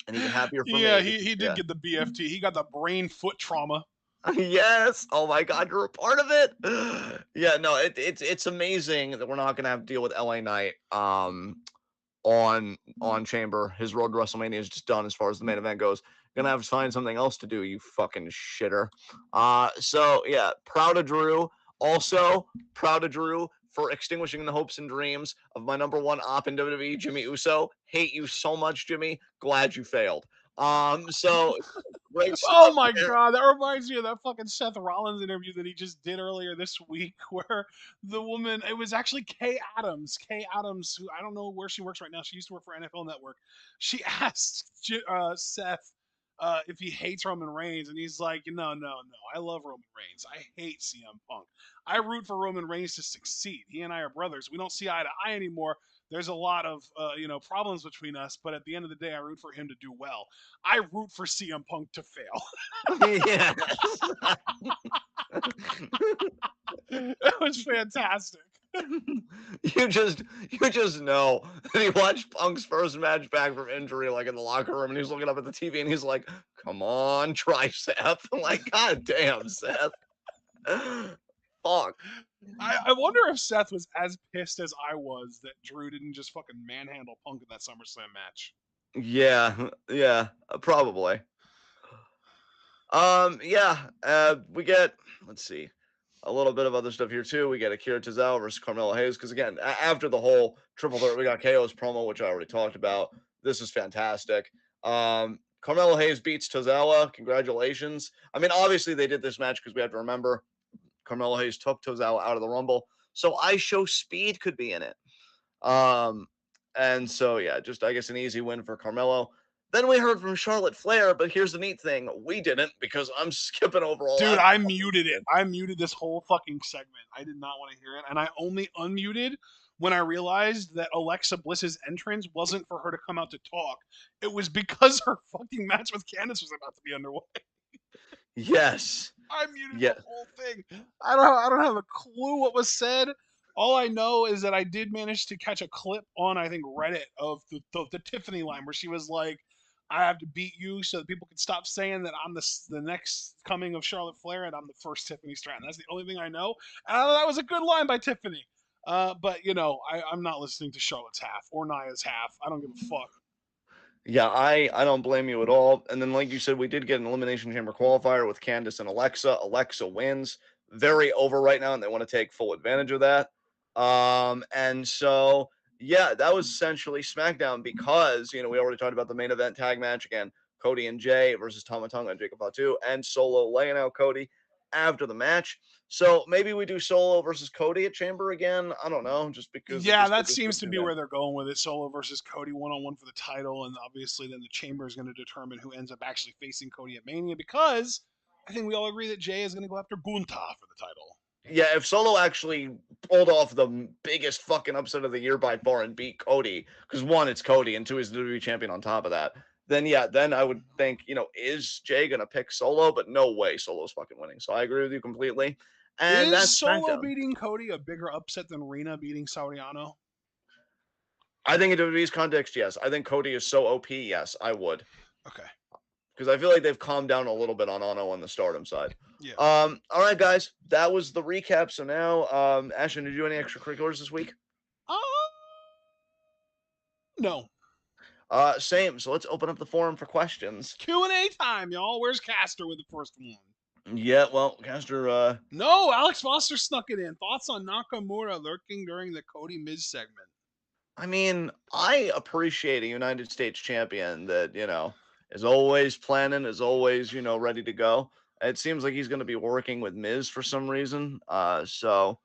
[SPEAKER 1] And even happier for me.
[SPEAKER 2] Yeah, he did get the BFT. He got the brain foot trauma.
[SPEAKER 1] Yes. Oh my god, you're a part of it. Yeah, no, it's amazing that we're not gonna have to deal with LA Knight on Chamber. His road to WrestleMania is just done as far as the main event goes. Gonna have to find something else to do, you fucking shitter. So yeah, proud of Drew. Also proud of Drew for extinguishing the hopes and dreams of my number one op in WWE, Jimmy Uso. Hate you so much, Jimmy. Glad you failed. So great stuff.
[SPEAKER 2] Oh my god, that reminds me of that fucking Seth Rollins interview that he just did earlier this week, where the woman, it was actually Kay Adams, who I don't know where she works right now. She used to work for NFL Network. She asked Seth if he hates Roman Reigns, and he's like, no, I love Roman Reigns. I hate CM Punk. I root for Roman Reigns to succeed. He and I are brothers. We don't see eye to eye anymore. There's a lot of problems between us, but at the end of the day, I root for him to do well. I root for CM Punk to fail.
[SPEAKER 1] Yes.
[SPEAKER 2] It was fantastic.
[SPEAKER 1] You just know that he watched Punk's first match back from injury, like in the locker room, and he's looking up at the TV and he's like, "Come on, try Seth." I'm like, God damn, Seth. fuck?
[SPEAKER 2] I wonder if Seth was as pissed as I was that Drew didn't just fucking manhandle Punk in that SummerSlam match.
[SPEAKER 1] Yeah, yeah, probably. Yeah, we get, let's see, a little bit of other stuff here too. We get Akira Tozawa versus Carmelo Hayes because again, after the whole triple threat, we got KO's promo, which I already talked about. This is fantastic. Carmelo Hayes beats Tozawa. Congratulations. I mean, obviously they did this match because we have to remember Carmelo Hayes took Tozawa out of the Rumble, so I show speed could be in it. Um, and so yeah, just I guess an easy win for Carmelo. Then we heard from Charlotte Flair, but here's the neat thing: we didn't because I'm skipping over all
[SPEAKER 2] Dude,
[SPEAKER 1] that.
[SPEAKER 2] I muted it. I muted this whole fucking segment. I did not want to hear it, and I only unmuted when I realized that Alexa Bliss's entrance wasn't for her to come out to talk. It was because her fucking match with Candice was about to be underway.
[SPEAKER 1] Yes,
[SPEAKER 2] I muted the
[SPEAKER 1] yeah,
[SPEAKER 2] whole thing. I don't have a clue what was said. All I know is that I did manage to catch a clip on I think Reddit of the Tiffany line where she was like, "I have to beat you so that people can stop saying that I'm the next coming of Charlotte Flair and I'm the first Tiffany Stratton." That's the only thing I know. And I thought that was a good line by Tiffany. But you know, I'm not listening to Charlotte's half or Nia's half. I don't give a fuck.
[SPEAKER 1] yeah. I don't blame you at all. And then, like you said, we did get an elimination chamber qualifier with Candice and Alexa. Alexa wins. Very over right now, and they want to take full advantage of that. And so yeah, that was essentially SmackDown because we already talked about the main event tag match again. Cody and Jay versus Tama Tonga and Jacob Fatu and Solo laying out Cody after the match. So maybe we do Solo versus Cody at Chamber again. I don't know, just because
[SPEAKER 2] Yeah, that
[SPEAKER 1] it just
[SPEAKER 2] seems
[SPEAKER 1] fits
[SPEAKER 2] to
[SPEAKER 1] in
[SPEAKER 2] be
[SPEAKER 1] there.
[SPEAKER 2] where they're going with it. Solo versus Cody 1-on-1 for the title, and obviously then the Chamber is going to determine who ends up actually facing Cody at Mania because I think we all agree that Jay is going to go after Gunta for the title.
[SPEAKER 1] Yeah, if Solo actually pulled off the biggest fucking upset of the year by far and beat Cody, because one, it's Cody, and two, he's the WWE champion on top of that. Then yeah, then I would think, is Jay gonna pick Solo? But no way, Solo's fucking winning. So I agree with you completely. And
[SPEAKER 2] Is
[SPEAKER 1] that's
[SPEAKER 2] Solo
[SPEAKER 1] SmackDown.
[SPEAKER 2] beating Cody a bigger upset than Rena beating Soriano?
[SPEAKER 1] I think in WWE's context, yes. I think Cody is so OP. Yes, I would,
[SPEAKER 2] Okay.
[SPEAKER 1] because I feel like they've calmed down a little bit on Ono on the Stardom side.
[SPEAKER 2] Yeah.
[SPEAKER 1] All right, guys, that was the recap. So now, Ashton, did you do any extracurriculars this week?
[SPEAKER 2] Uh, no.
[SPEAKER 1] Same. So let's open up the forum for questions.
[SPEAKER 2] Q&A time, y'all. Where's Caster with the first one?
[SPEAKER 1] Yeah, well, Caster,
[SPEAKER 2] No, Alex Foster snuck it in. Thoughts on Nakamura lurking during the Cody Miz segment?
[SPEAKER 1] I mean, I appreciate a United States champion that, is always planning, is always, ready to go. It seems like he's going to be working with Miz for some reason. So,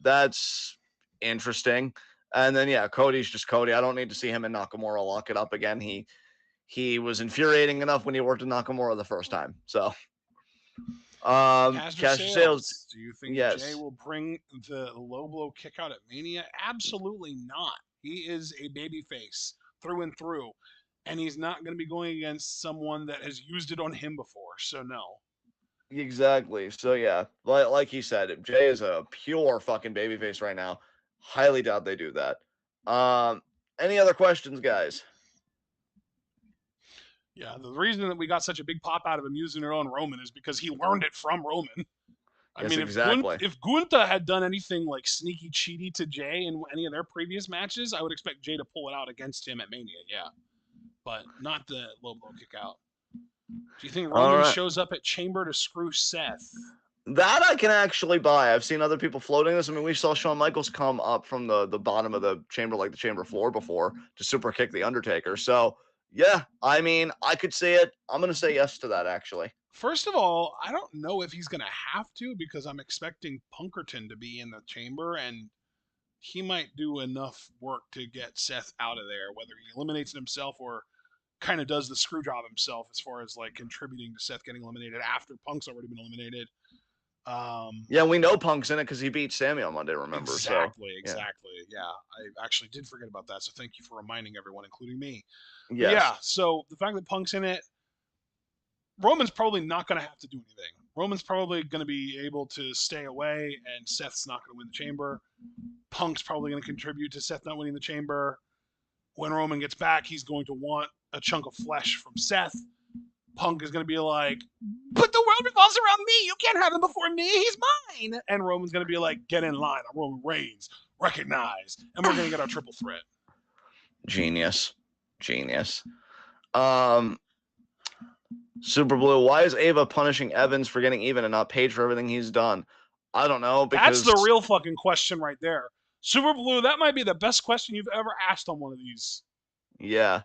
[SPEAKER 1] that's interesting. And then, yeah, Cody's just Cody. I don't need to see him and Nakamura lock it up again. He was infuriating enough when he worked with Nakamura the first time. So,
[SPEAKER 2] Caster
[SPEAKER 1] Caster Sales,
[SPEAKER 2] Sales, do you think Jay
[SPEAKER 1] yes.
[SPEAKER 2] will bring the low blow kick out at Mania? Absolutely not. He is a baby face through and through, and he's not going to be going against someone that has used it on him before. So no.
[SPEAKER 1] Exactly. So yeah, like he said, Jay is a pure fucking babyface right now. Highly doubt they do that. Any other questions, guys?
[SPEAKER 2] Yeah, the reason that we got such a big pop out of him using it on Roman is because he learned it from Roman. I
[SPEAKER 1] Yes,
[SPEAKER 2] mean,
[SPEAKER 1] exactly.
[SPEAKER 2] if Gunta had done anything like sneaky cheaty to Jay in any of their previous matches, I would expect Jay to pull it out against him at Mania. Yeah, but not the low blow kick out. Do you think
[SPEAKER 1] All
[SPEAKER 2] Roman
[SPEAKER 1] right.
[SPEAKER 2] shows up at Chamber to screw Seth?
[SPEAKER 1] That I can actually buy. I've seen other people floating this. I mean, we saw Shawn Michaels come up from the bottom of the chamber, like the chamber floor before, to super kick the Undertaker. So yeah, I mean, I could see it. I'm gonna say yes to that actually.
[SPEAKER 2] First of all, I don't know if he's going to have to because I'm expecting Punkerton to be in the chamber and he might do enough work to get Seth out of there, whether he eliminates it himself or kind of does the screw job himself as far as like contributing to Seth getting eliminated after Punk's already been eliminated.
[SPEAKER 1] Yeah, we know Punk's in it because he beat Sammy on Monday. Remember? So
[SPEAKER 2] Exactly,
[SPEAKER 1] yeah,
[SPEAKER 2] exactly. Yeah, I actually did forget about that. So thank you for reminding everyone, including me. But
[SPEAKER 1] yes.
[SPEAKER 2] yeah, so the fact that Punk's in it, Roman's probably not going to have to do anything. Roman's probably going to be able to stay away, and Seth's not going to win the chamber. Punk's probably going to contribute to Seth not winning the chamber. When Roman gets back, he's going to want a chunk of flesh from Seth. Punk is going to be like, but the world revolves around me. You can't have him before me. He's mine. And Roman's going to be like, get in line. I'm Roman Reigns. Recognize. And we're going to get our triple threat.
[SPEAKER 1] Genius. Super Blue, why is Ava punishing Evans for getting even and not paid for everything he's done? I don't know, because
[SPEAKER 2] that's the real fucking question right there. Super Blue, that might be the best question you've ever asked on one of these.
[SPEAKER 1] Yeah.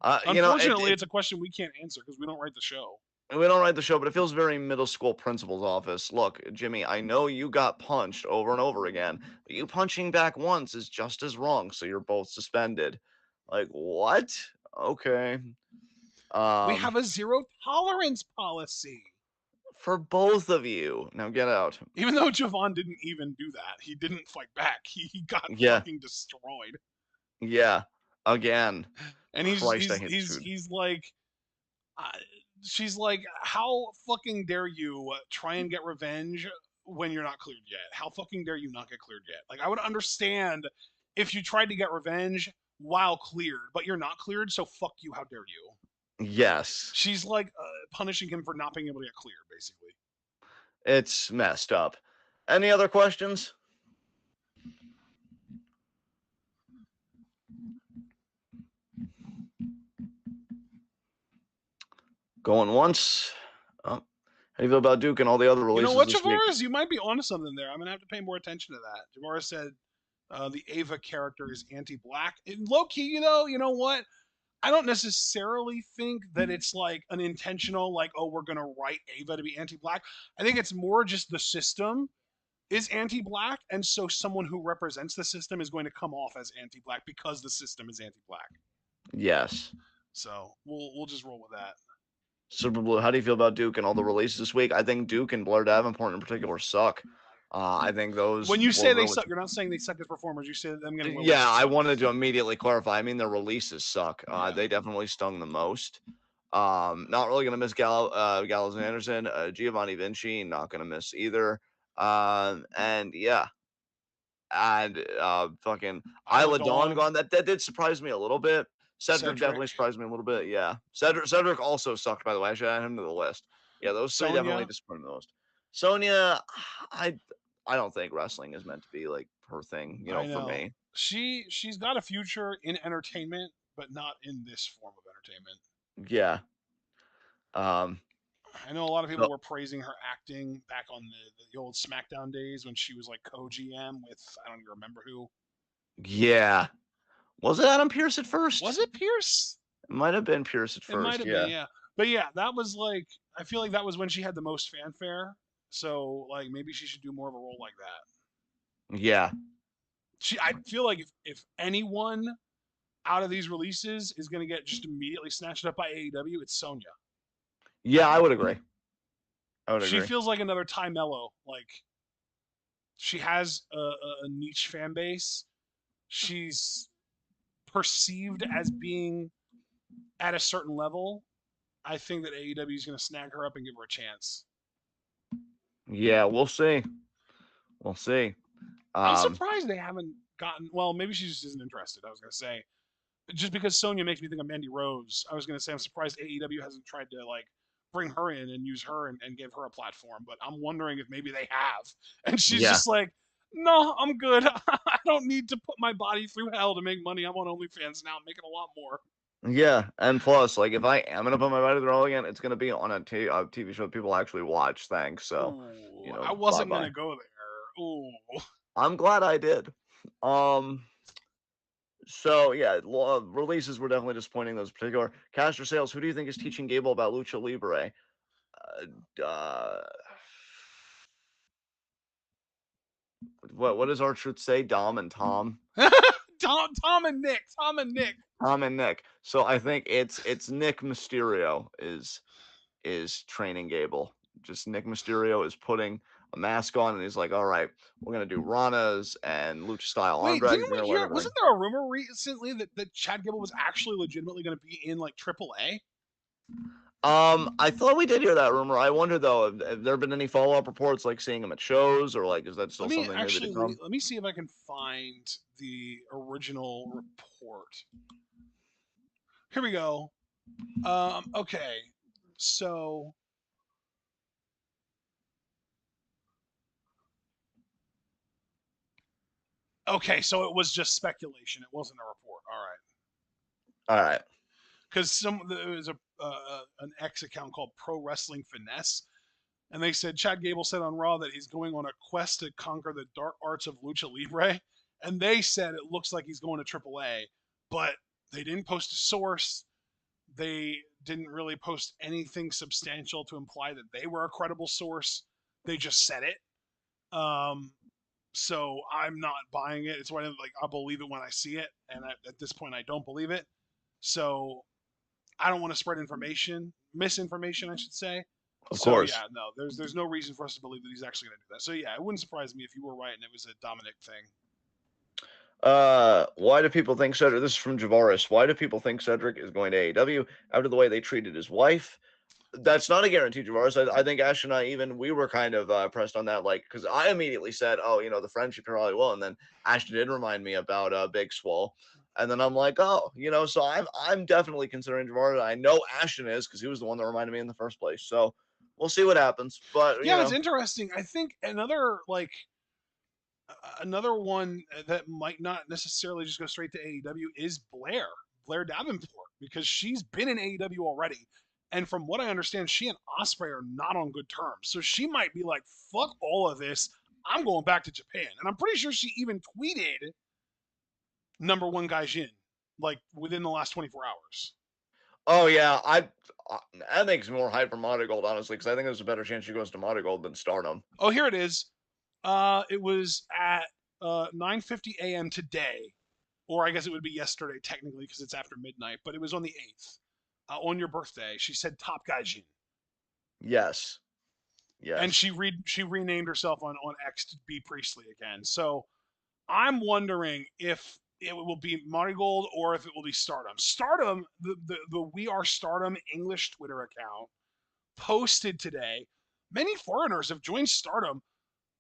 [SPEAKER 2] Unfortunately, it's a question we can't answer because we don't write the show.
[SPEAKER 1] We don't write the show, but it feels very middle school principal's office. Look, Jimmy, I know you got punched over and over again, but you punching back once is just as wrong, so you're both suspended. Like, what? Okay.
[SPEAKER 2] We have a zero tolerance policy.
[SPEAKER 1] For both of you. Now get out.
[SPEAKER 2] Even though Javon didn't even do that. He didn't fight back. He got fucking destroyed.
[SPEAKER 1] Yeah. Again.
[SPEAKER 2] And he's like, she's like, how fucking dare you try and get revenge when you're not cleared yet? How fucking dare you not get cleared yet? Like, I would understand if you tried to get revenge while cleared, but you're not cleared, so fuck you, how dare you?
[SPEAKER 1] Yes.
[SPEAKER 2] She's like punishing him for not being able to get cleared, basically.
[SPEAKER 1] It's messed up. Any other questions? Going once. Oh. How do you feel about Duke and all the other releases?
[SPEAKER 2] You know what, Javaris? You might be onto something there. I'm going to have to pay more attention to that. Javaris said the Ava character is anti-black. Low key, you know what? I don't necessarily think that it's like an intentional, like, oh, we're going to write Ava to be anti-black. I think it's more just the system is anti-black, and so someone who represents the system is going to come off as anti-black because the system is anti-black.
[SPEAKER 1] Yes.
[SPEAKER 2] So we'll just roll with that.
[SPEAKER 1] Super Blue, how do you feel about Duke and all the releases this week? I think Duke and Blair Davenport in particular suck. I think those.
[SPEAKER 2] When you say they suck, you're not saying they suck as performers. You say them getting.
[SPEAKER 1] Yeah, I wanted to immediately clarify. I mean, their releases suck. They definitely stung the most. Not really gonna miss Gallows and Anderson. Giovanni Vinci, not gonna miss either. And yeah, and fucking Isla Dawn gone. That did surprise me a little bit. Cedric definitely surprised me a little bit. Yeah, Cedric also sucked. By the way, I should add him to the list. Yeah, those three definitely disappointed me the most. Sonya, I don't think wrestling is meant to be like her thing. For me.
[SPEAKER 2] She's got a future in entertainment, but not in this form of entertainment.
[SPEAKER 1] Yeah.
[SPEAKER 2] I know a lot of people were praising her acting back on the old SmackDown days when she was like co-GM with I don't even remember who.
[SPEAKER 1] Yeah. Was it Adam Pearce at first?
[SPEAKER 2] Was it Pearce?
[SPEAKER 1] It might have been Pearce at first.
[SPEAKER 2] It might have been, yeah. But yeah, that was like I feel like that was when she had the most fanfare. So like maybe she should do more of a role like that.
[SPEAKER 1] Yeah.
[SPEAKER 2] I feel like if anyone out of these releases is going to get just immediately snatched up by AEW, it's Sonya.
[SPEAKER 1] Yeah, I would agree.
[SPEAKER 2] She feels like another Ty Mello. Like she has a niche fan base. She's perceived as being at a certain level. I think that AEW is going to snag her up and give her a chance.
[SPEAKER 1] Yeah, we'll see.
[SPEAKER 2] I'm surprised they haven't gotten. Well, maybe she just isn't interested. I was going to say, just because Sonya makes me think of Mandy Rose. I was going to say I'm surprised AEW hasn't tried to like bring her in and use her and give her a platform. But I'm wondering if maybe they have, and she's just like, no, I'm good. I don't need to put my body through hell to make money. I'm on OnlyFans now, I'm making a lot more.
[SPEAKER 1] Yeah, and plus, like, if I am gonna put my body through hell again, it's gonna be on a TV show that people actually watch. Thanks. So,
[SPEAKER 2] ooh, I wasn't gonna go there. Ooh.
[SPEAKER 1] I'm glad I did. So yeah, releases were definitely disappointing. Those particular caster sales. Who do you think is teaching Gable about Lucha Libre? What does our truth say? Dom and Tom.
[SPEAKER 2] Tom and Nick.
[SPEAKER 1] So I think it's Nick Mysterio is training Gable. Just Nick Mysterio is putting a mask on and he's like, all right, we're gonna do Ranas and Lucha style arm drags.
[SPEAKER 2] Wasn't there a rumor recently that Chad Gable was actually legitimately going to be in like AAA?
[SPEAKER 1] I thought we did hear that rumor. I wonder though, have there been any follow-up reports like seeing him at shows or like is that still something maybe to come?
[SPEAKER 2] Let me see if I can find the original report. Here we go. Okay. So okay, so it was just speculation. It wasn't a report. All right.
[SPEAKER 1] All right.
[SPEAKER 2] Because there was an X account called Pro Wrestling Finesse, and they said Chad Gable said on Raw that he's going on a quest to conquer the dark arts of lucha libre, and they said it looks like he's going to AAA, but they didn't post a source. They didn't really post anything substantial to imply that they were a credible source. They just said it. Um, so I'm not buying it. It's why I'll believe it when I see it, and at this point I don't believe it. So I don't want to spread misinformation, I should say.
[SPEAKER 1] Of
[SPEAKER 2] So
[SPEAKER 1] course.
[SPEAKER 2] yeah, no, there's no reason for us to believe that he's actually going to do that. So yeah, it wouldn't surprise me if you were right and it was a Dominic thing.
[SPEAKER 1] Why do people think Cedric? This is from Javaris. Why do people think Cedric is going to AEW after the way they treated his wife? That's not a guarantee, Javaris. I think Ash and I we were kind of pressed on that, like, because I immediately said, "Oh, the friendship probably will," and then Ashton did remind me about Big Swole, and then I'm like, "Oh, so I'm definitely considering Javaris. I know Ashton is because he was the one that reminded me in the first place. So we'll see what happens, but
[SPEAKER 2] Yeah, it's interesting. I think another one that might not necessarily just go straight to AEW is Blair Davenport, because she's been in AEW already. And from what I understand, she and Osprey are not on good terms. So she might be like, fuck all of this. I'm going back to Japan. And I'm pretty sure she even tweeted number one Gaijin, like within the last 24 hours.
[SPEAKER 1] oh yeah, that makes me more hype for Monty Gold, honestly, because I think there's a better chance she goes to Monty Gold than Stardom.
[SPEAKER 2] Oh, here it is. It was at 9:50 a.m. today, or I guess it would be yesterday technically because it's after midnight. But it was on the 8th, on your birthday. She said Top Gaijin,
[SPEAKER 1] Yes,
[SPEAKER 2] and
[SPEAKER 1] yes.
[SPEAKER 2] she renamed herself on X to be Priestley again. So I'm wondering if it will be Marigold or if it will be Stardom. Stardom, the We Are Stardom English Twitter account posted today. Many foreigners have joined Stardom,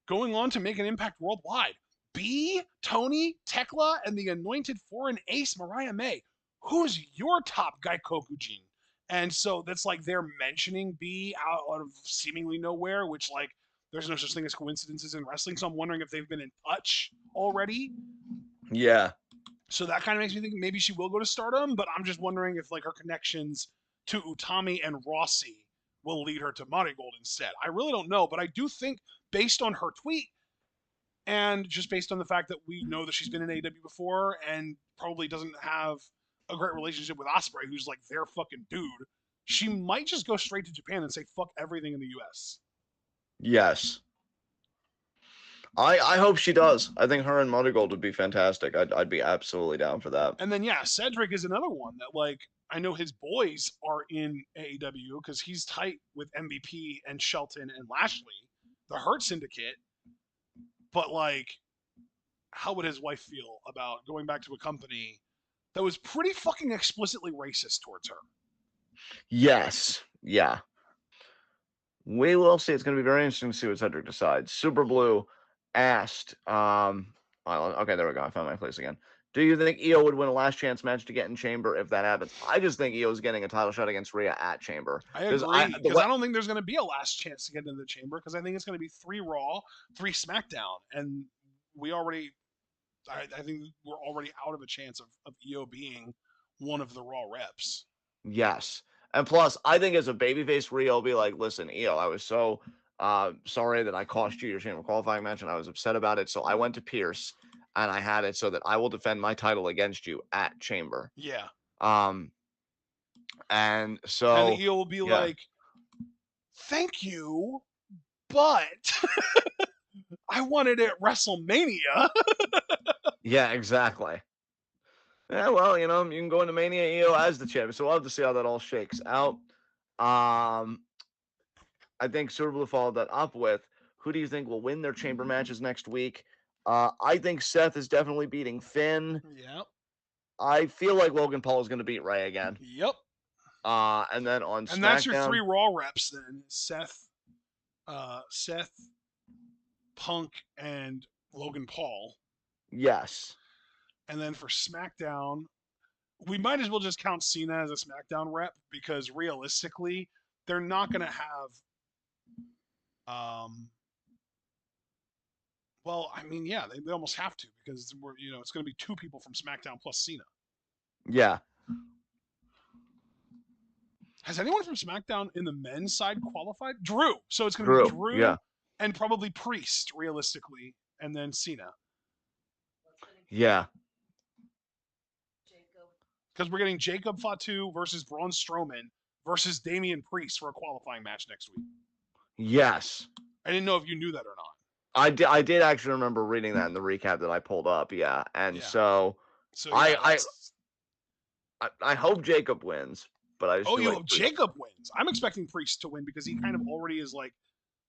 [SPEAKER 2] going on to make an impact worldwide. B, Tony, Tekla, and the anointed foreign ace Mariah May. Who's your top Gaikokujin? And so that's like they're mentioning B out of seemingly nowhere, which like there's no such thing as coincidences in wrestling. So I'm wondering if they've been in touch already.
[SPEAKER 1] Yeah.
[SPEAKER 2] So that kind of makes me think maybe she will go to Stardom, but I'm just wondering if like her connections to Utami and Rossi will lead her to Marigold instead. I really don't know, but I do think based on her tweet and just based on the fact that we know that she's been in AEW before and probably doesn't have a great relationship with Osprey, who's like their fucking dude, she might just go straight to Japan and say fuck everything in the US.
[SPEAKER 1] Yes. I hope she does. I think her and Monty Gold would be fantastic. I'd be absolutely down for that.
[SPEAKER 2] And then yeah, Cedric is another one that like I know his boys are in AEW because he's tight with MVP and Shelton and Lashley, the Hurt Syndicate. But like, how would his wife feel about going back to a company that was pretty fucking explicitly racist towards her?
[SPEAKER 1] Yes. Yeah. We will see. It's going to be very interesting to see what Cedric decides. Super Blue asked, okay, there we go. I found my place again. Do you think Io would win a last chance match to get in Chamber if that happens? I just think Io's getting a title shot against Rhea at Chamber.
[SPEAKER 2] I agree because I don't think there's going to be a last chance to get into the Chamber because I think it's going to be 3 Raw, 3 SmackDown, and we already, I think we're already out of a chance of Io being one of the Raw reps.
[SPEAKER 1] Yes. And plus, I think as a babyface, Rio will be like, listen, Io, I was so sorry that I cost you your Chamber qualifying match, and I was upset about it. So I went to Pierce, and I had it so that I will defend my title against you at Chamber.
[SPEAKER 2] Yeah.
[SPEAKER 1] And
[SPEAKER 2] And
[SPEAKER 1] so,
[SPEAKER 2] Io will be
[SPEAKER 1] yeah.
[SPEAKER 2] like, thank you, but I wanted it at WrestleMania.
[SPEAKER 1] Yeah, exactly. Yeah, well, you can go into Mania Io as the champion. So we'll have to see how that all shakes out. I think Super Blue followed that up with, who do you think will win their chamber matches next week? I think Seth is definitely beating Finn.
[SPEAKER 2] Yep.
[SPEAKER 1] I feel like Logan Paul is going to beat Ray again.
[SPEAKER 2] Yep.
[SPEAKER 1] And then on
[SPEAKER 2] And
[SPEAKER 1] SmackDown,
[SPEAKER 2] that's your 3 Raw reps then. Seth, Punk, and Logan Paul.
[SPEAKER 1] Yes.
[SPEAKER 2] And then for SmackDown, we might as well just count Cena as a SmackDown rep because realistically, they're not going to have. Well, I mean, yeah, they almost have to because it's going to be 2 people from SmackDown plus Cena.
[SPEAKER 1] Yeah.
[SPEAKER 2] Has anyone from SmackDown in the men's side qualified? Drew. So it's going to be
[SPEAKER 1] Drew.
[SPEAKER 2] Drew
[SPEAKER 1] Yeah.
[SPEAKER 2] and probably Priest, realistically, and then Cena.
[SPEAKER 1] Yeah.
[SPEAKER 2] Because we're getting Jacob Fatu versus Braun Strowman versus Damian Priest for a qualifying match next week.
[SPEAKER 1] Yes.
[SPEAKER 2] I didn't know if you knew that or not.
[SPEAKER 1] I did actually remember reading that in the recap that I pulled up. Yeah. And
[SPEAKER 2] Yeah.
[SPEAKER 1] so
[SPEAKER 2] So yeah,
[SPEAKER 1] I hope Jacob wins, but I just
[SPEAKER 2] Oh,
[SPEAKER 1] feel
[SPEAKER 2] you
[SPEAKER 1] like
[SPEAKER 2] hope Jacob wins. I'm expecting Priest to win because he kind of already is like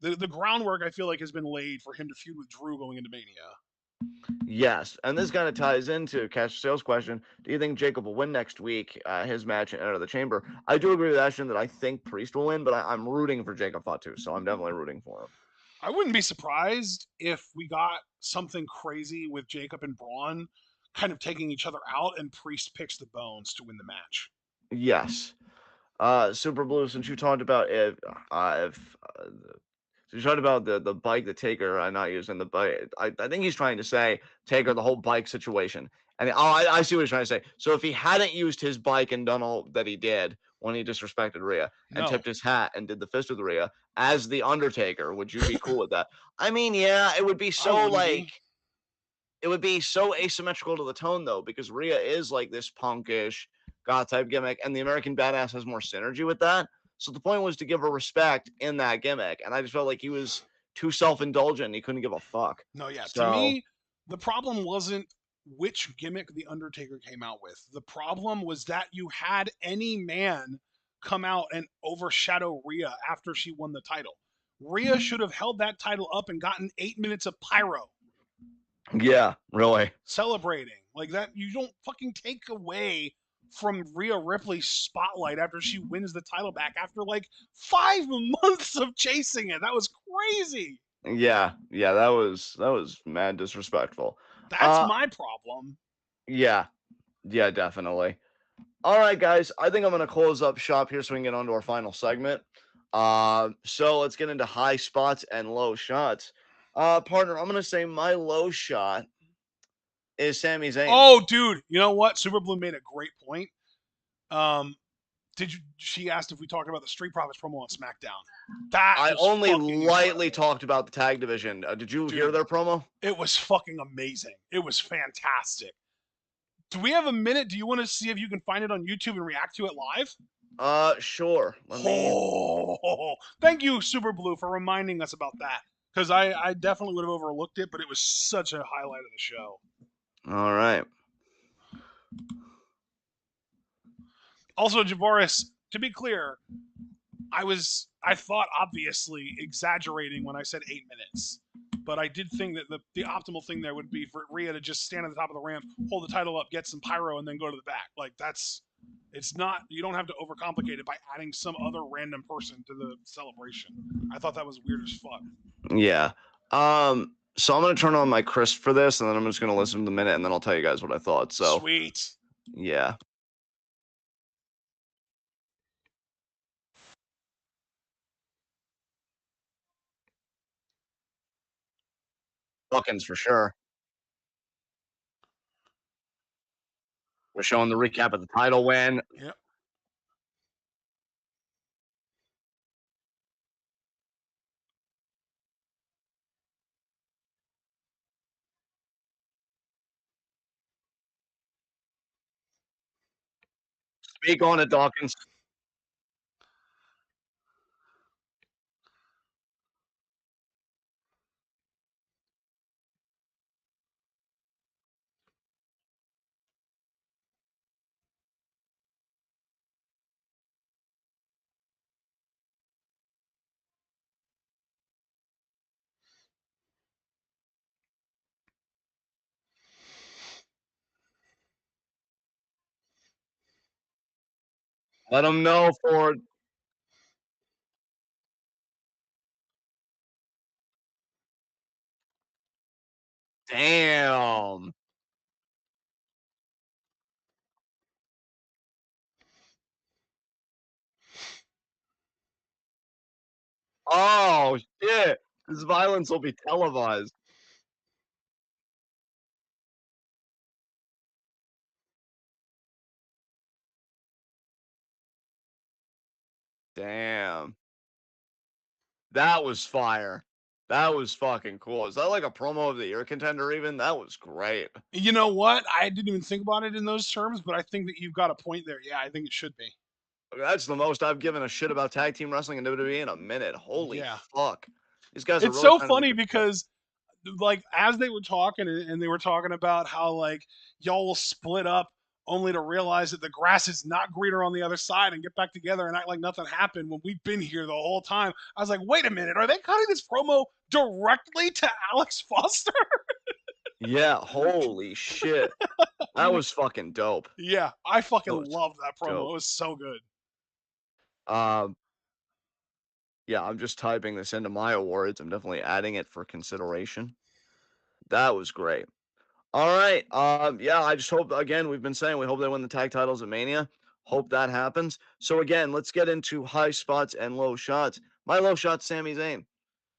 [SPEAKER 2] the groundwork. I feel like has been laid for him to feud with Drew going into Mania.
[SPEAKER 1] Yes, and this kind of ties into Cash Sales question. Do you think Jacob will win next week, his match and Enter the Chamber? I do agree with Ashton that I think Priest will win, but I'm rooting for Jacob Fatu, so I'm definitely rooting for him.
[SPEAKER 2] I wouldn't be surprised if we got something crazy with Jacob and Braun kind of taking each other out, and Priest picks the Bones to win the match.
[SPEAKER 1] Yes. Super Blue, since you talked about so you talked about the bike, the Taker not using the bike. I think he's trying to say Taker, the whole bike situation. And I see what he's trying to say. So if he hadn't used his bike and done all that he did when he disrespected Rhea and
[SPEAKER 2] No.
[SPEAKER 1] tipped his hat and did the fist with Rhea as the Undertaker, would you be cool with that? I mean, yeah, it would be so it would be so asymmetrical to the tone though, because Rhea is like this punkish goth type gimmick, and the American Badass has more synergy with that. So the point was to give her respect in that gimmick, and I just felt like he was too self-indulgent. He couldn't give a fuck.
[SPEAKER 2] No, yeah. To
[SPEAKER 1] So
[SPEAKER 2] me, the problem wasn't which gimmick the Undertaker came out with. The problem was that you had any man come out and overshadow Rhea after she won the title. Rhea should have held that title up and gotten 8 minutes of pyro
[SPEAKER 1] yeah, really.
[SPEAKER 2] celebrating. Like that, you don't fucking take away from Rhea Ripley's spotlight after she wins the title back after like 5 months of chasing it. That was crazy.
[SPEAKER 1] Yeah, that was mad disrespectful.
[SPEAKER 2] That's
[SPEAKER 1] Uh,
[SPEAKER 2] my problem.
[SPEAKER 1] yeah, definitely. All right, guys. I think I'm gonna close up shop here so we can get on to our final segment. So let's get into high spots and low shots. Partner, I'm gonna say my low shot is Sami Zayn.
[SPEAKER 2] Oh, dude, you know what? Super Blue made a great point. Um, did you? She asked if we talked about the Street Profits promo on SmackDown. That
[SPEAKER 1] I
[SPEAKER 2] was
[SPEAKER 1] only
[SPEAKER 2] fucking
[SPEAKER 1] lightly
[SPEAKER 2] incredible.
[SPEAKER 1] talked about the tag division. Did you hear
[SPEAKER 2] Dude,
[SPEAKER 1] their promo?
[SPEAKER 2] it was fucking amazing. It was fantastic. Do we have a minute? Do you want to see if you can find it on YouTube and react to it live?
[SPEAKER 1] Sure. Let me.
[SPEAKER 2] Oh, thank you, Super Blue, for reminding us about that. Because I definitely would have overlooked it, but it was such a highlight of the show.
[SPEAKER 1] All right.
[SPEAKER 2] Also, Javaris, to be clear, I thought obviously exaggerating when I said 8 minutes. But I did think that the optimal thing there would be for Rhea to just stand at the top of the ramp, hold the title up, get some pyro, and then go to the back. Like it's not, you don't have to overcomplicate it by adding some other random person to the celebration. I thought that was weird as fuck.
[SPEAKER 1] Yeah. So I'm gonna turn on my crisp for this, and then I'm just gonna listen to the minute, and then I'll tell you guys what I thought. So
[SPEAKER 2] Sweet.
[SPEAKER 1] yeah. Bookings for sure. We're showing the recap of the title win.
[SPEAKER 2] Yep.
[SPEAKER 1] Speak on it, Dawkins. Let them know for damn. Oh, shit. This violence will be televised. Damn. That was fire. That was fucking cool. Is that like a promo of the year contender even? That was great.
[SPEAKER 2] You know what? I didn't even think about it in those terms, but I think that you've got a point there. Yeah, I think it should be.
[SPEAKER 1] That's the most I've given a shit about tag team wrestling in WWE in a minute. Holy
[SPEAKER 2] Yeah.
[SPEAKER 1] fuck. These guys are
[SPEAKER 2] It's
[SPEAKER 1] really
[SPEAKER 2] so
[SPEAKER 1] trying to make
[SPEAKER 2] funny
[SPEAKER 1] a shift.
[SPEAKER 2] because like as they were talking and they were talking about how like y'all will split up only to realize that the grass is not greener on the other side and get back together and act like nothing happened when we've been here the whole time. I was like, wait a minute, are they cutting this promo directly to Alex Foster?
[SPEAKER 1] Yeah, holy shit. That was fucking dope.
[SPEAKER 2] Yeah, I fucking
[SPEAKER 1] That was
[SPEAKER 2] loved that promo.
[SPEAKER 1] dope.
[SPEAKER 2] It was so good.
[SPEAKER 1] Um, yeah, I'm just typing this into my awards. I'm definitely adding it for consideration. That was great. All right. Yeah, I just hope again, we've been saying we hope they win the tag titles at Mania. Hope that happens. So again, let's get into high spots and low shots. My low shot, Sami Zayn.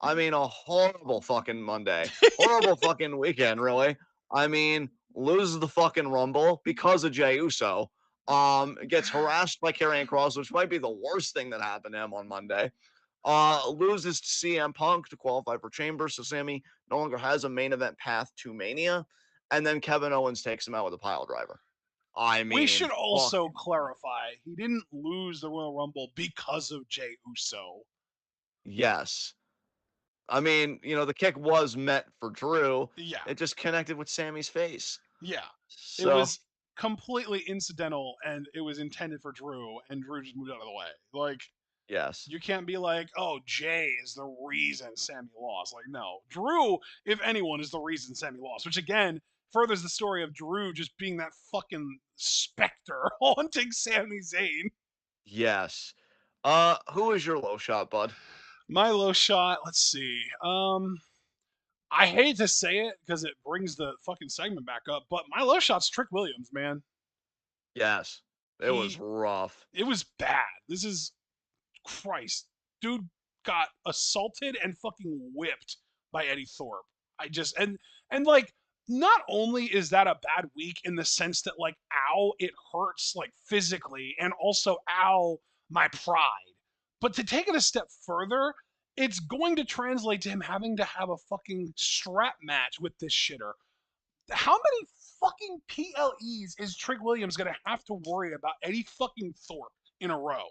[SPEAKER 1] I mean, a horrible fucking Monday. Horrible fucking weekend, really. I mean, loses the fucking Rumble because of Jey Uso. Gets harassed by Karrion Kross, which might be the worst thing that happened to him on Monday. Loses to CM Punk to qualify for Chamber, so Sammy no longer has a main event path to Mania. And then Kevin Owens takes him out with a pile driver. I
[SPEAKER 2] We
[SPEAKER 1] mean,
[SPEAKER 2] should also
[SPEAKER 1] fucking
[SPEAKER 2] clarify he didn't lose the Royal Rumble because of Jey Uso.
[SPEAKER 1] yes. I mean, the kick was meant for Drew.
[SPEAKER 2] Yeah,
[SPEAKER 1] It just connected with Sammy's face.
[SPEAKER 2] yeah. It
[SPEAKER 1] So,
[SPEAKER 2] was completely incidental and it was intended for Drew, and Drew just moved out of the way. Like,
[SPEAKER 1] yes.
[SPEAKER 2] you can't be like, oh, Jay is the reason Sammy lost. Like, no. Drew, if anyone, is the reason Sammy lost, which again furthers the story of Drew just being that fucking specter haunting Sami Zayn.
[SPEAKER 1] Yes. Who is your low shot, bud?
[SPEAKER 2] My low shot, let's see. I hate to say it because it brings the fucking segment back up, but my low shot's Trick Williams, man.
[SPEAKER 1] Yes. It was
[SPEAKER 2] He,
[SPEAKER 1] rough.
[SPEAKER 2] it was bad. This is Christ, dude got assaulted and fucking whipped by Eddie Thorpe. I just and like not only is that a bad week in the sense that like ow it hurts like physically and also ow my pride, but to take it a step further, it's going to translate to him having to have a fucking strap match with this shitter. How many fucking PLEs is Trick Williams gonna have to worry about Eddie fucking Thorpe in a row?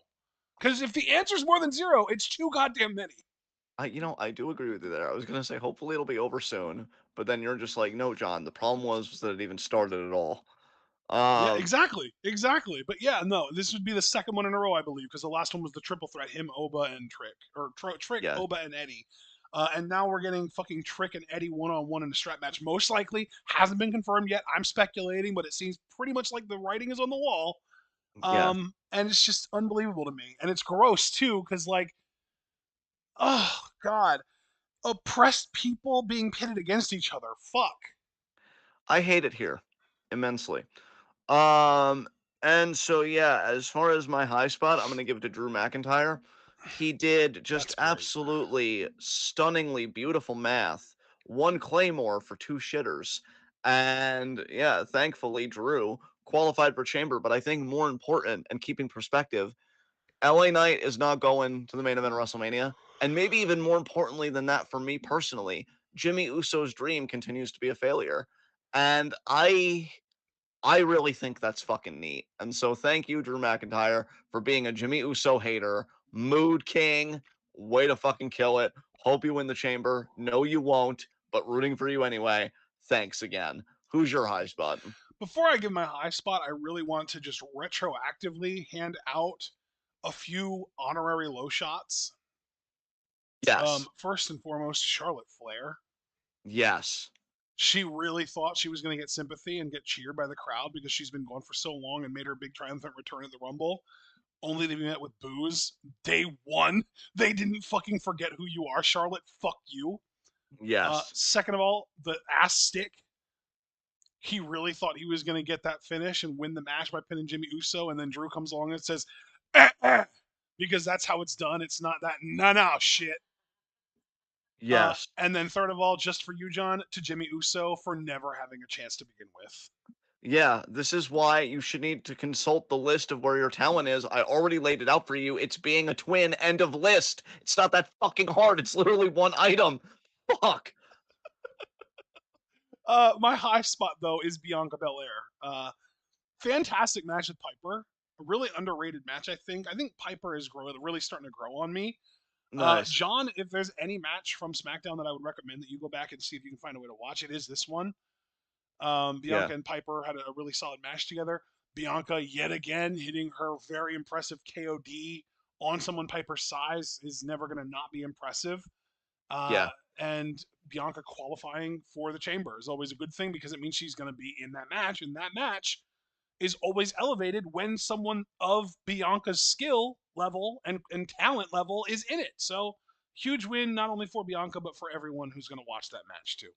[SPEAKER 2] Because if the answer is more than zero, it's too goddamn many.
[SPEAKER 1] I do agree with you there. I was gonna say hopefully it'll be over soon, but then you're just like, no, John. The problem was that it even started at all.
[SPEAKER 2] Yeah,
[SPEAKER 1] Um,
[SPEAKER 2] exactly, exactly. But yeah, no, this would be the second one in a row, I believe, because the last one was the triple threat: him, Oba, and Trick, or Trick,
[SPEAKER 1] yeah,
[SPEAKER 2] Oba, and Eddie. And now we're getting fucking Trick and Eddie one on one in a strap match. Most likely hasn't been confirmed yet. I'm speculating, but it seems pretty much like the writing is on the wall.
[SPEAKER 1] yeah.
[SPEAKER 2] And it's just unbelievable to me, and it's gross too, because like, oh god, oppressed people being pitted against each other. Fuck.
[SPEAKER 1] I hate it here immensely. Um, and so yeah, as far as my high spot, I'm gonna give it to Drew McIntyre. He did just
[SPEAKER 2] That's great.
[SPEAKER 1] absolutely stunningly beautiful math. One Claymore for two shitters. And yeah, thankfully Drew qualified for Chamber, but I think more important and keeping perspective, LA Knight is not going to the main event of WrestleMania. And maybe even more importantly than that for me personally, Jimmy Uso's dream continues to be a failure. And I really think that's fucking neat. And so thank you, Drew McIntyre, for being a Jimmy Uso hater, mood king. Way to fucking kill it. Hope you win the chamber. No, you won't, but rooting for you anyway. Thanks again. Who's your high spot?
[SPEAKER 2] Before I give my high spot, I really want to just retroactively hand out a few honorary low shots.
[SPEAKER 1] Yes.
[SPEAKER 2] First and foremost, Charlotte Flair.
[SPEAKER 1] Yes.
[SPEAKER 2] She really thought she was going to get sympathy and get cheered by the crowd because she's been gone for so long and made her big triumphant return at the Rumble, only to be met with booze. Day one, they didn't fucking forget who you are, Charlotte. Fuck you.
[SPEAKER 1] Yes.
[SPEAKER 2] Second of all, the ass stick. He really thought he was going to get that finish and win the match by pinning Jimmy Uso, and then Drew comes along and says, eh, eh, because that's how it's done. It's not that no shit.
[SPEAKER 1] Yes.
[SPEAKER 2] And then third of all, just for you, John, to Jimmy Uso for never having a chance to begin with.
[SPEAKER 1] Yeah, this is why you should need to consult the list of where your talent is. I already laid it out for you. It's being a twin. End of list. It's not that fucking hard. It's literally one item. Fuck.
[SPEAKER 2] My high spot though is Bianca Belair. Fantastic match with Piper. A really underrated match, I think. I think Piper is really starting to grow on me.
[SPEAKER 1] Nice.
[SPEAKER 2] John, if there's any match from SmackDown that I would recommend that you go back and see if you can find a way to watch it, is this one.
[SPEAKER 1] Yeah.
[SPEAKER 2] Bianca and Piper had a really solid match together. Bianca yet again hitting her very impressive KOD on someone Piper's size is never going to not be impressive. Uh,
[SPEAKER 1] Yeah.
[SPEAKER 2] and Bianca qualifying for the Chamber is always a good thing because it means she's going to be in that match, and that match is always elevated when someone of Bianca's skill level and talent level is in it. So huge win not only for Bianca but for everyone who's going to watch that match too.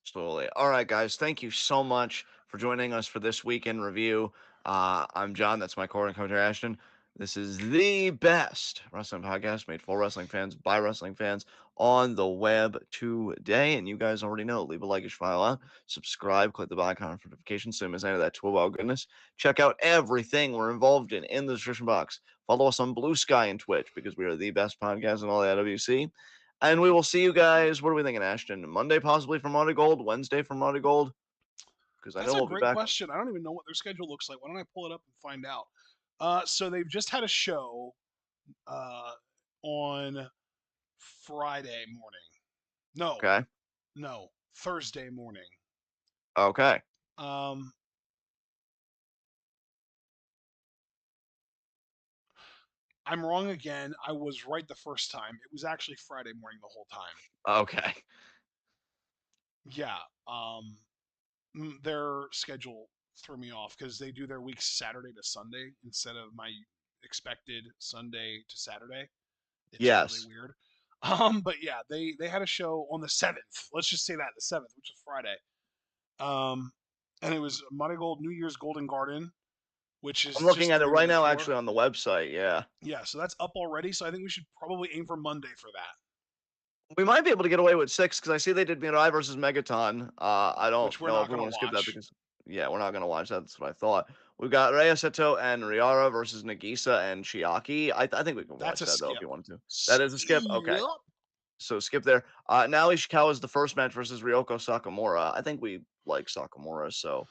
[SPEAKER 1] Absolutely. All right, guys. Thank you so much for joining us for this weekend review. I'm John. That's my co-commentator Ashton. This is the best wrestling podcast made for wrestling fans by wrestling fans on the web today. And you guys already know, leave a like, file out, subscribe, click the bell icon for notifications so you miss any of that TWitWoW goodness. Check out everything we're involved in the description box. Follow us on Blue Sky and Twitch because we are the best podcast in all the IWC. And we will see you guys. What are we thinking, Ashton? Monday, possibly for Monday Gold. Wednesday for Monday Gold. Because I
[SPEAKER 2] That's
[SPEAKER 1] know
[SPEAKER 2] a
[SPEAKER 1] we'll be
[SPEAKER 2] great
[SPEAKER 1] back.
[SPEAKER 2] question. I don't even know what their schedule looks like. Why don't I pull it up and find out? So they've just had a show uh, on Friday morning. No,
[SPEAKER 1] Okay.
[SPEAKER 2] no, Thursday morning.
[SPEAKER 1] Okay.
[SPEAKER 2] Um, I'm wrong again. I was right the first time. It was actually Friday morning the whole time.
[SPEAKER 1] Okay.
[SPEAKER 2] Yeah. Their schedule threw me off because they do their weeks Saturday to Sunday instead of my expected Sunday to Saturday. It's really
[SPEAKER 1] Yes.
[SPEAKER 2] weird. But yeah, they had a show on the 7th. Let's just say that the 7th, which is Friday. Um, and it was Monday Gold New Year's Golden Garden, which
[SPEAKER 1] I'm
[SPEAKER 2] is
[SPEAKER 1] looking
[SPEAKER 2] just
[SPEAKER 1] at
[SPEAKER 2] the
[SPEAKER 1] it
[SPEAKER 2] day
[SPEAKER 1] right now,
[SPEAKER 2] before.
[SPEAKER 1] actually, on the website. Yeah.
[SPEAKER 2] Yeah, so that's up already. So I think we should probably aim for Monday for that,
[SPEAKER 1] We might be able to get away with 6 because I see they did Mirai versus Megaton. I don't
[SPEAKER 2] which we're
[SPEAKER 1] know if
[SPEAKER 2] not
[SPEAKER 1] we
[SPEAKER 2] gonna
[SPEAKER 1] want to skip that
[SPEAKER 2] watch.
[SPEAKER 1] because, yeah, we're not going to watch that. That's what I thought. We've got Rhea Seto and Riara versus Nagisa and Chiaki. I think we can
[SPEAKER 2] That's
[SPEAKER 1] watch
[SPEAKER 2] a
[SPEAKER 1] that, though, if
[SPEAKER 2] skip.
[SPEAKER 1] you wanted to. That is a skip? Okay.
[SPEAKER 2] Skip.
[SPEAKER 1] So skip there. Naomi Ishikawa is the first match versus Ryoko Sakamura. I think we like Sakamura, so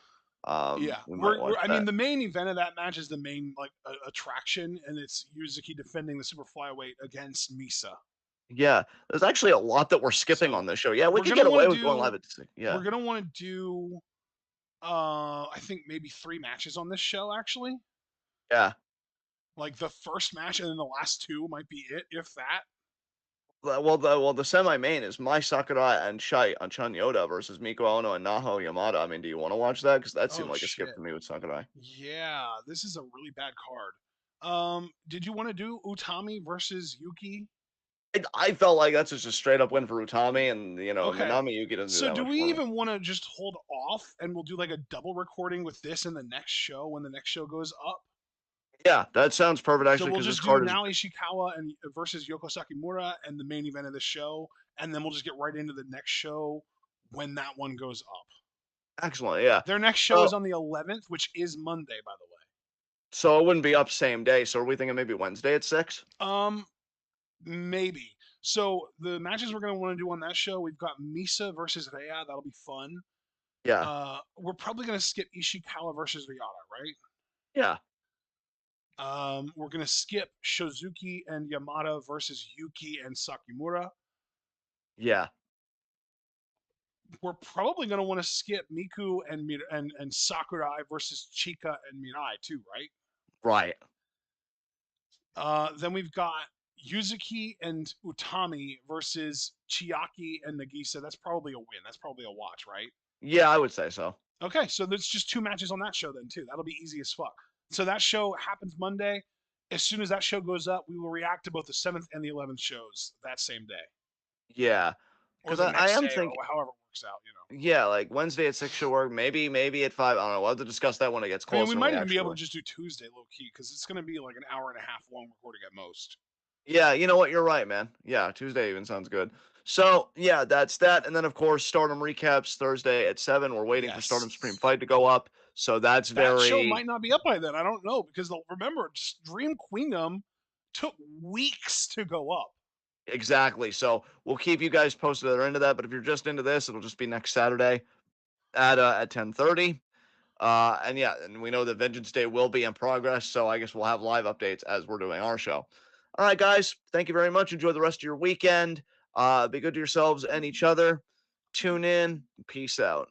[SPEAKER 2] Yeah,
[SPEAKER 1] we might watch
[SPEAKER 2] I mean,
[SPEAKER 1] that.
[SPEAKER 2] the main event of that match is the main like attraction, and it's Yuzuki defending the super flyweight against Misa.
[SPEAKER 1] Yeah, there's actually a lot that we're skipping
[SPEAKER 2] So
[SPEAKER 1] on this show. Yeah, we
[SPEAKER 2] we're
[SPEAKER 1] could
[SPEAKER 2] gonna
[SPEAKER 1] get
[SPEAKER 2] want
[SPEAKER 1] away
[SPEAKER 2] to
[SPEAKER 1] with going
[SPEAKER 2] do
[SPEAKER 1] live at 6. Yeah,
[SPEAKER 2] we're gonna want to do I think maybe 3 matches on this show actually.
[SPEAKER 1] yeah.
[SPEAKER 2] Like the first match and then the last two might be it, if that.
[SPEAKER 1] Well, the semi-main is Mai Sakurai and Shai on Chun Yoda versus Miko Ono and Naho Yamada. I mean, do you want to watch that? Because that seemed
[SPEAKER 2] Oh
[SPEAKER 1] like a skip
[SPEAKER 2] shit.
[SPEAKER 1] for me with Sakurai.
[SPEAKER 2] Yeah, this is a really bad card. Did you want to do Utami versus Yuki?
[SPEAKER 1] I felt like that's just a straight up win for Utami, and
[SPEAKER 2] Okay.
[SPEAKER 1] Minami Yuki doesn't do
[SPEAKER 2] So
[SPEAKER 1] that
[SPEAKER 2] do
[SPEAKER 1] much
[SPEAKER 2] we
[SPEAKER 1] for me.
[SPEAKER 2] even want to just hold off and we'll do like a double recording with this in the next show when the next show goes up?
[SPEAKER 1] Yeah, that sounds perfect
[SPEAKER 2] So
[SPEAKER 1] actually
[SPEAKER 2] we'll
[SPEAKER 1] because this
[SPEAKER 2] just do
[SPEAKER 1] card is
[SPEAKER 2] Nao Ishikawa and versus Yoko Sakimura and the main event of the show, and then we'll just get right into the next show when that one goes up.
[SPEAKER 1] excellent. Yeah.
[SPEAKER 2] Their next show is
[SPEAKER 1] So
[SPEAKER 2] on the 11th, which is Monday, by the
[SPEAKER 1] so it wouldn't be up same day. So are we thinking maybe Wednesday at 6?
[SPEAKER 2] way. Maybe. So the matches we're gonna want to do on that show, we've got Misa versus Rhea. That'll be fun.
[SPEAKER 1] Yeah.
[SPEAKER 2] We're probably gonna skip Ishikawa versus Riata, right?
[SPEAKER 1] Yeah.
[SPEAKER 2] We're gonna skip Shozuki and Yamada versus Yuki and Sakimura.
[SPEAKER 1] Yeah.
[SPEAKER 2] We're probably gonna want to skip Miku and Sakurai versus Chika and Mirai too, right?
[SPEAKER 1] Right.
[SPEAKER 2] Then we've got Yuzuki and Utami versus Chiaki and Nagisa. That's probably a win. That's probably a watch, right?
[SPEAKER 1] Yeah, I would say so.
[SPEAKER 2] Okay, so there's just 2 matches on that show then too. That'll be easy as fuck. So that show happens Monday. As soon as that show goes up, we will react to both the 7th and the 11th shows that same day,
[SPEAKER 1] Yeah.
[SPEAKER 2] or
[SPEAKER 1] Because
[SPEAKER 2] the
[SPEAKER 1] I
[SPEAKER 2] next
[SPEAKER 1] am
[SPEAKER 2] day,
[SPEAKER 1] thinking,
[SPEAKER 2] or however it works out.
[SPEAKER 1] yeah, like Wednesday at 6 should work. Maybe at 5. I don't know. We'll have to discuss that when it gets
[SPEAKER 2] I mean, we
[SPEAKER 1] closer and we
[SPEAKER 2] might even be able
[SPEAKER 1] actually.
[SPEAKER 2] to just do Tuesday low key because it's going to be like an hour and a half long recording at most.
[SPEAKER 1] Yeah, you know what? You're right, man. Yeah, Tuesday even sounds good. So yeah, that's that. And then of course, Stardom recaps Thursday at 7. We're waiting for Stardom Supreme
[SPEAKER 2] Yes.
[SPEAKER 1] Fight to go up. So that's
[SPEAKER 2] That show
[SPEAKER 1] very
[SPEAKER 2] might not be up by then. I don't know because remember, Dream Queendom took weeks to go up.
[SPEAKER 1] exactly. So we'll keep you guys posted that are into that. But if you're just into this, it'll just be next Saturday at 10:30. And yeah, and we know that Vengeance Day will be in progress. So I guess we'll have live updates as we're doing our show. All right, guys. Thank you very much. Enjoy the rest of your weekend. Be good to yourselves and each other. Tune in. Peace out.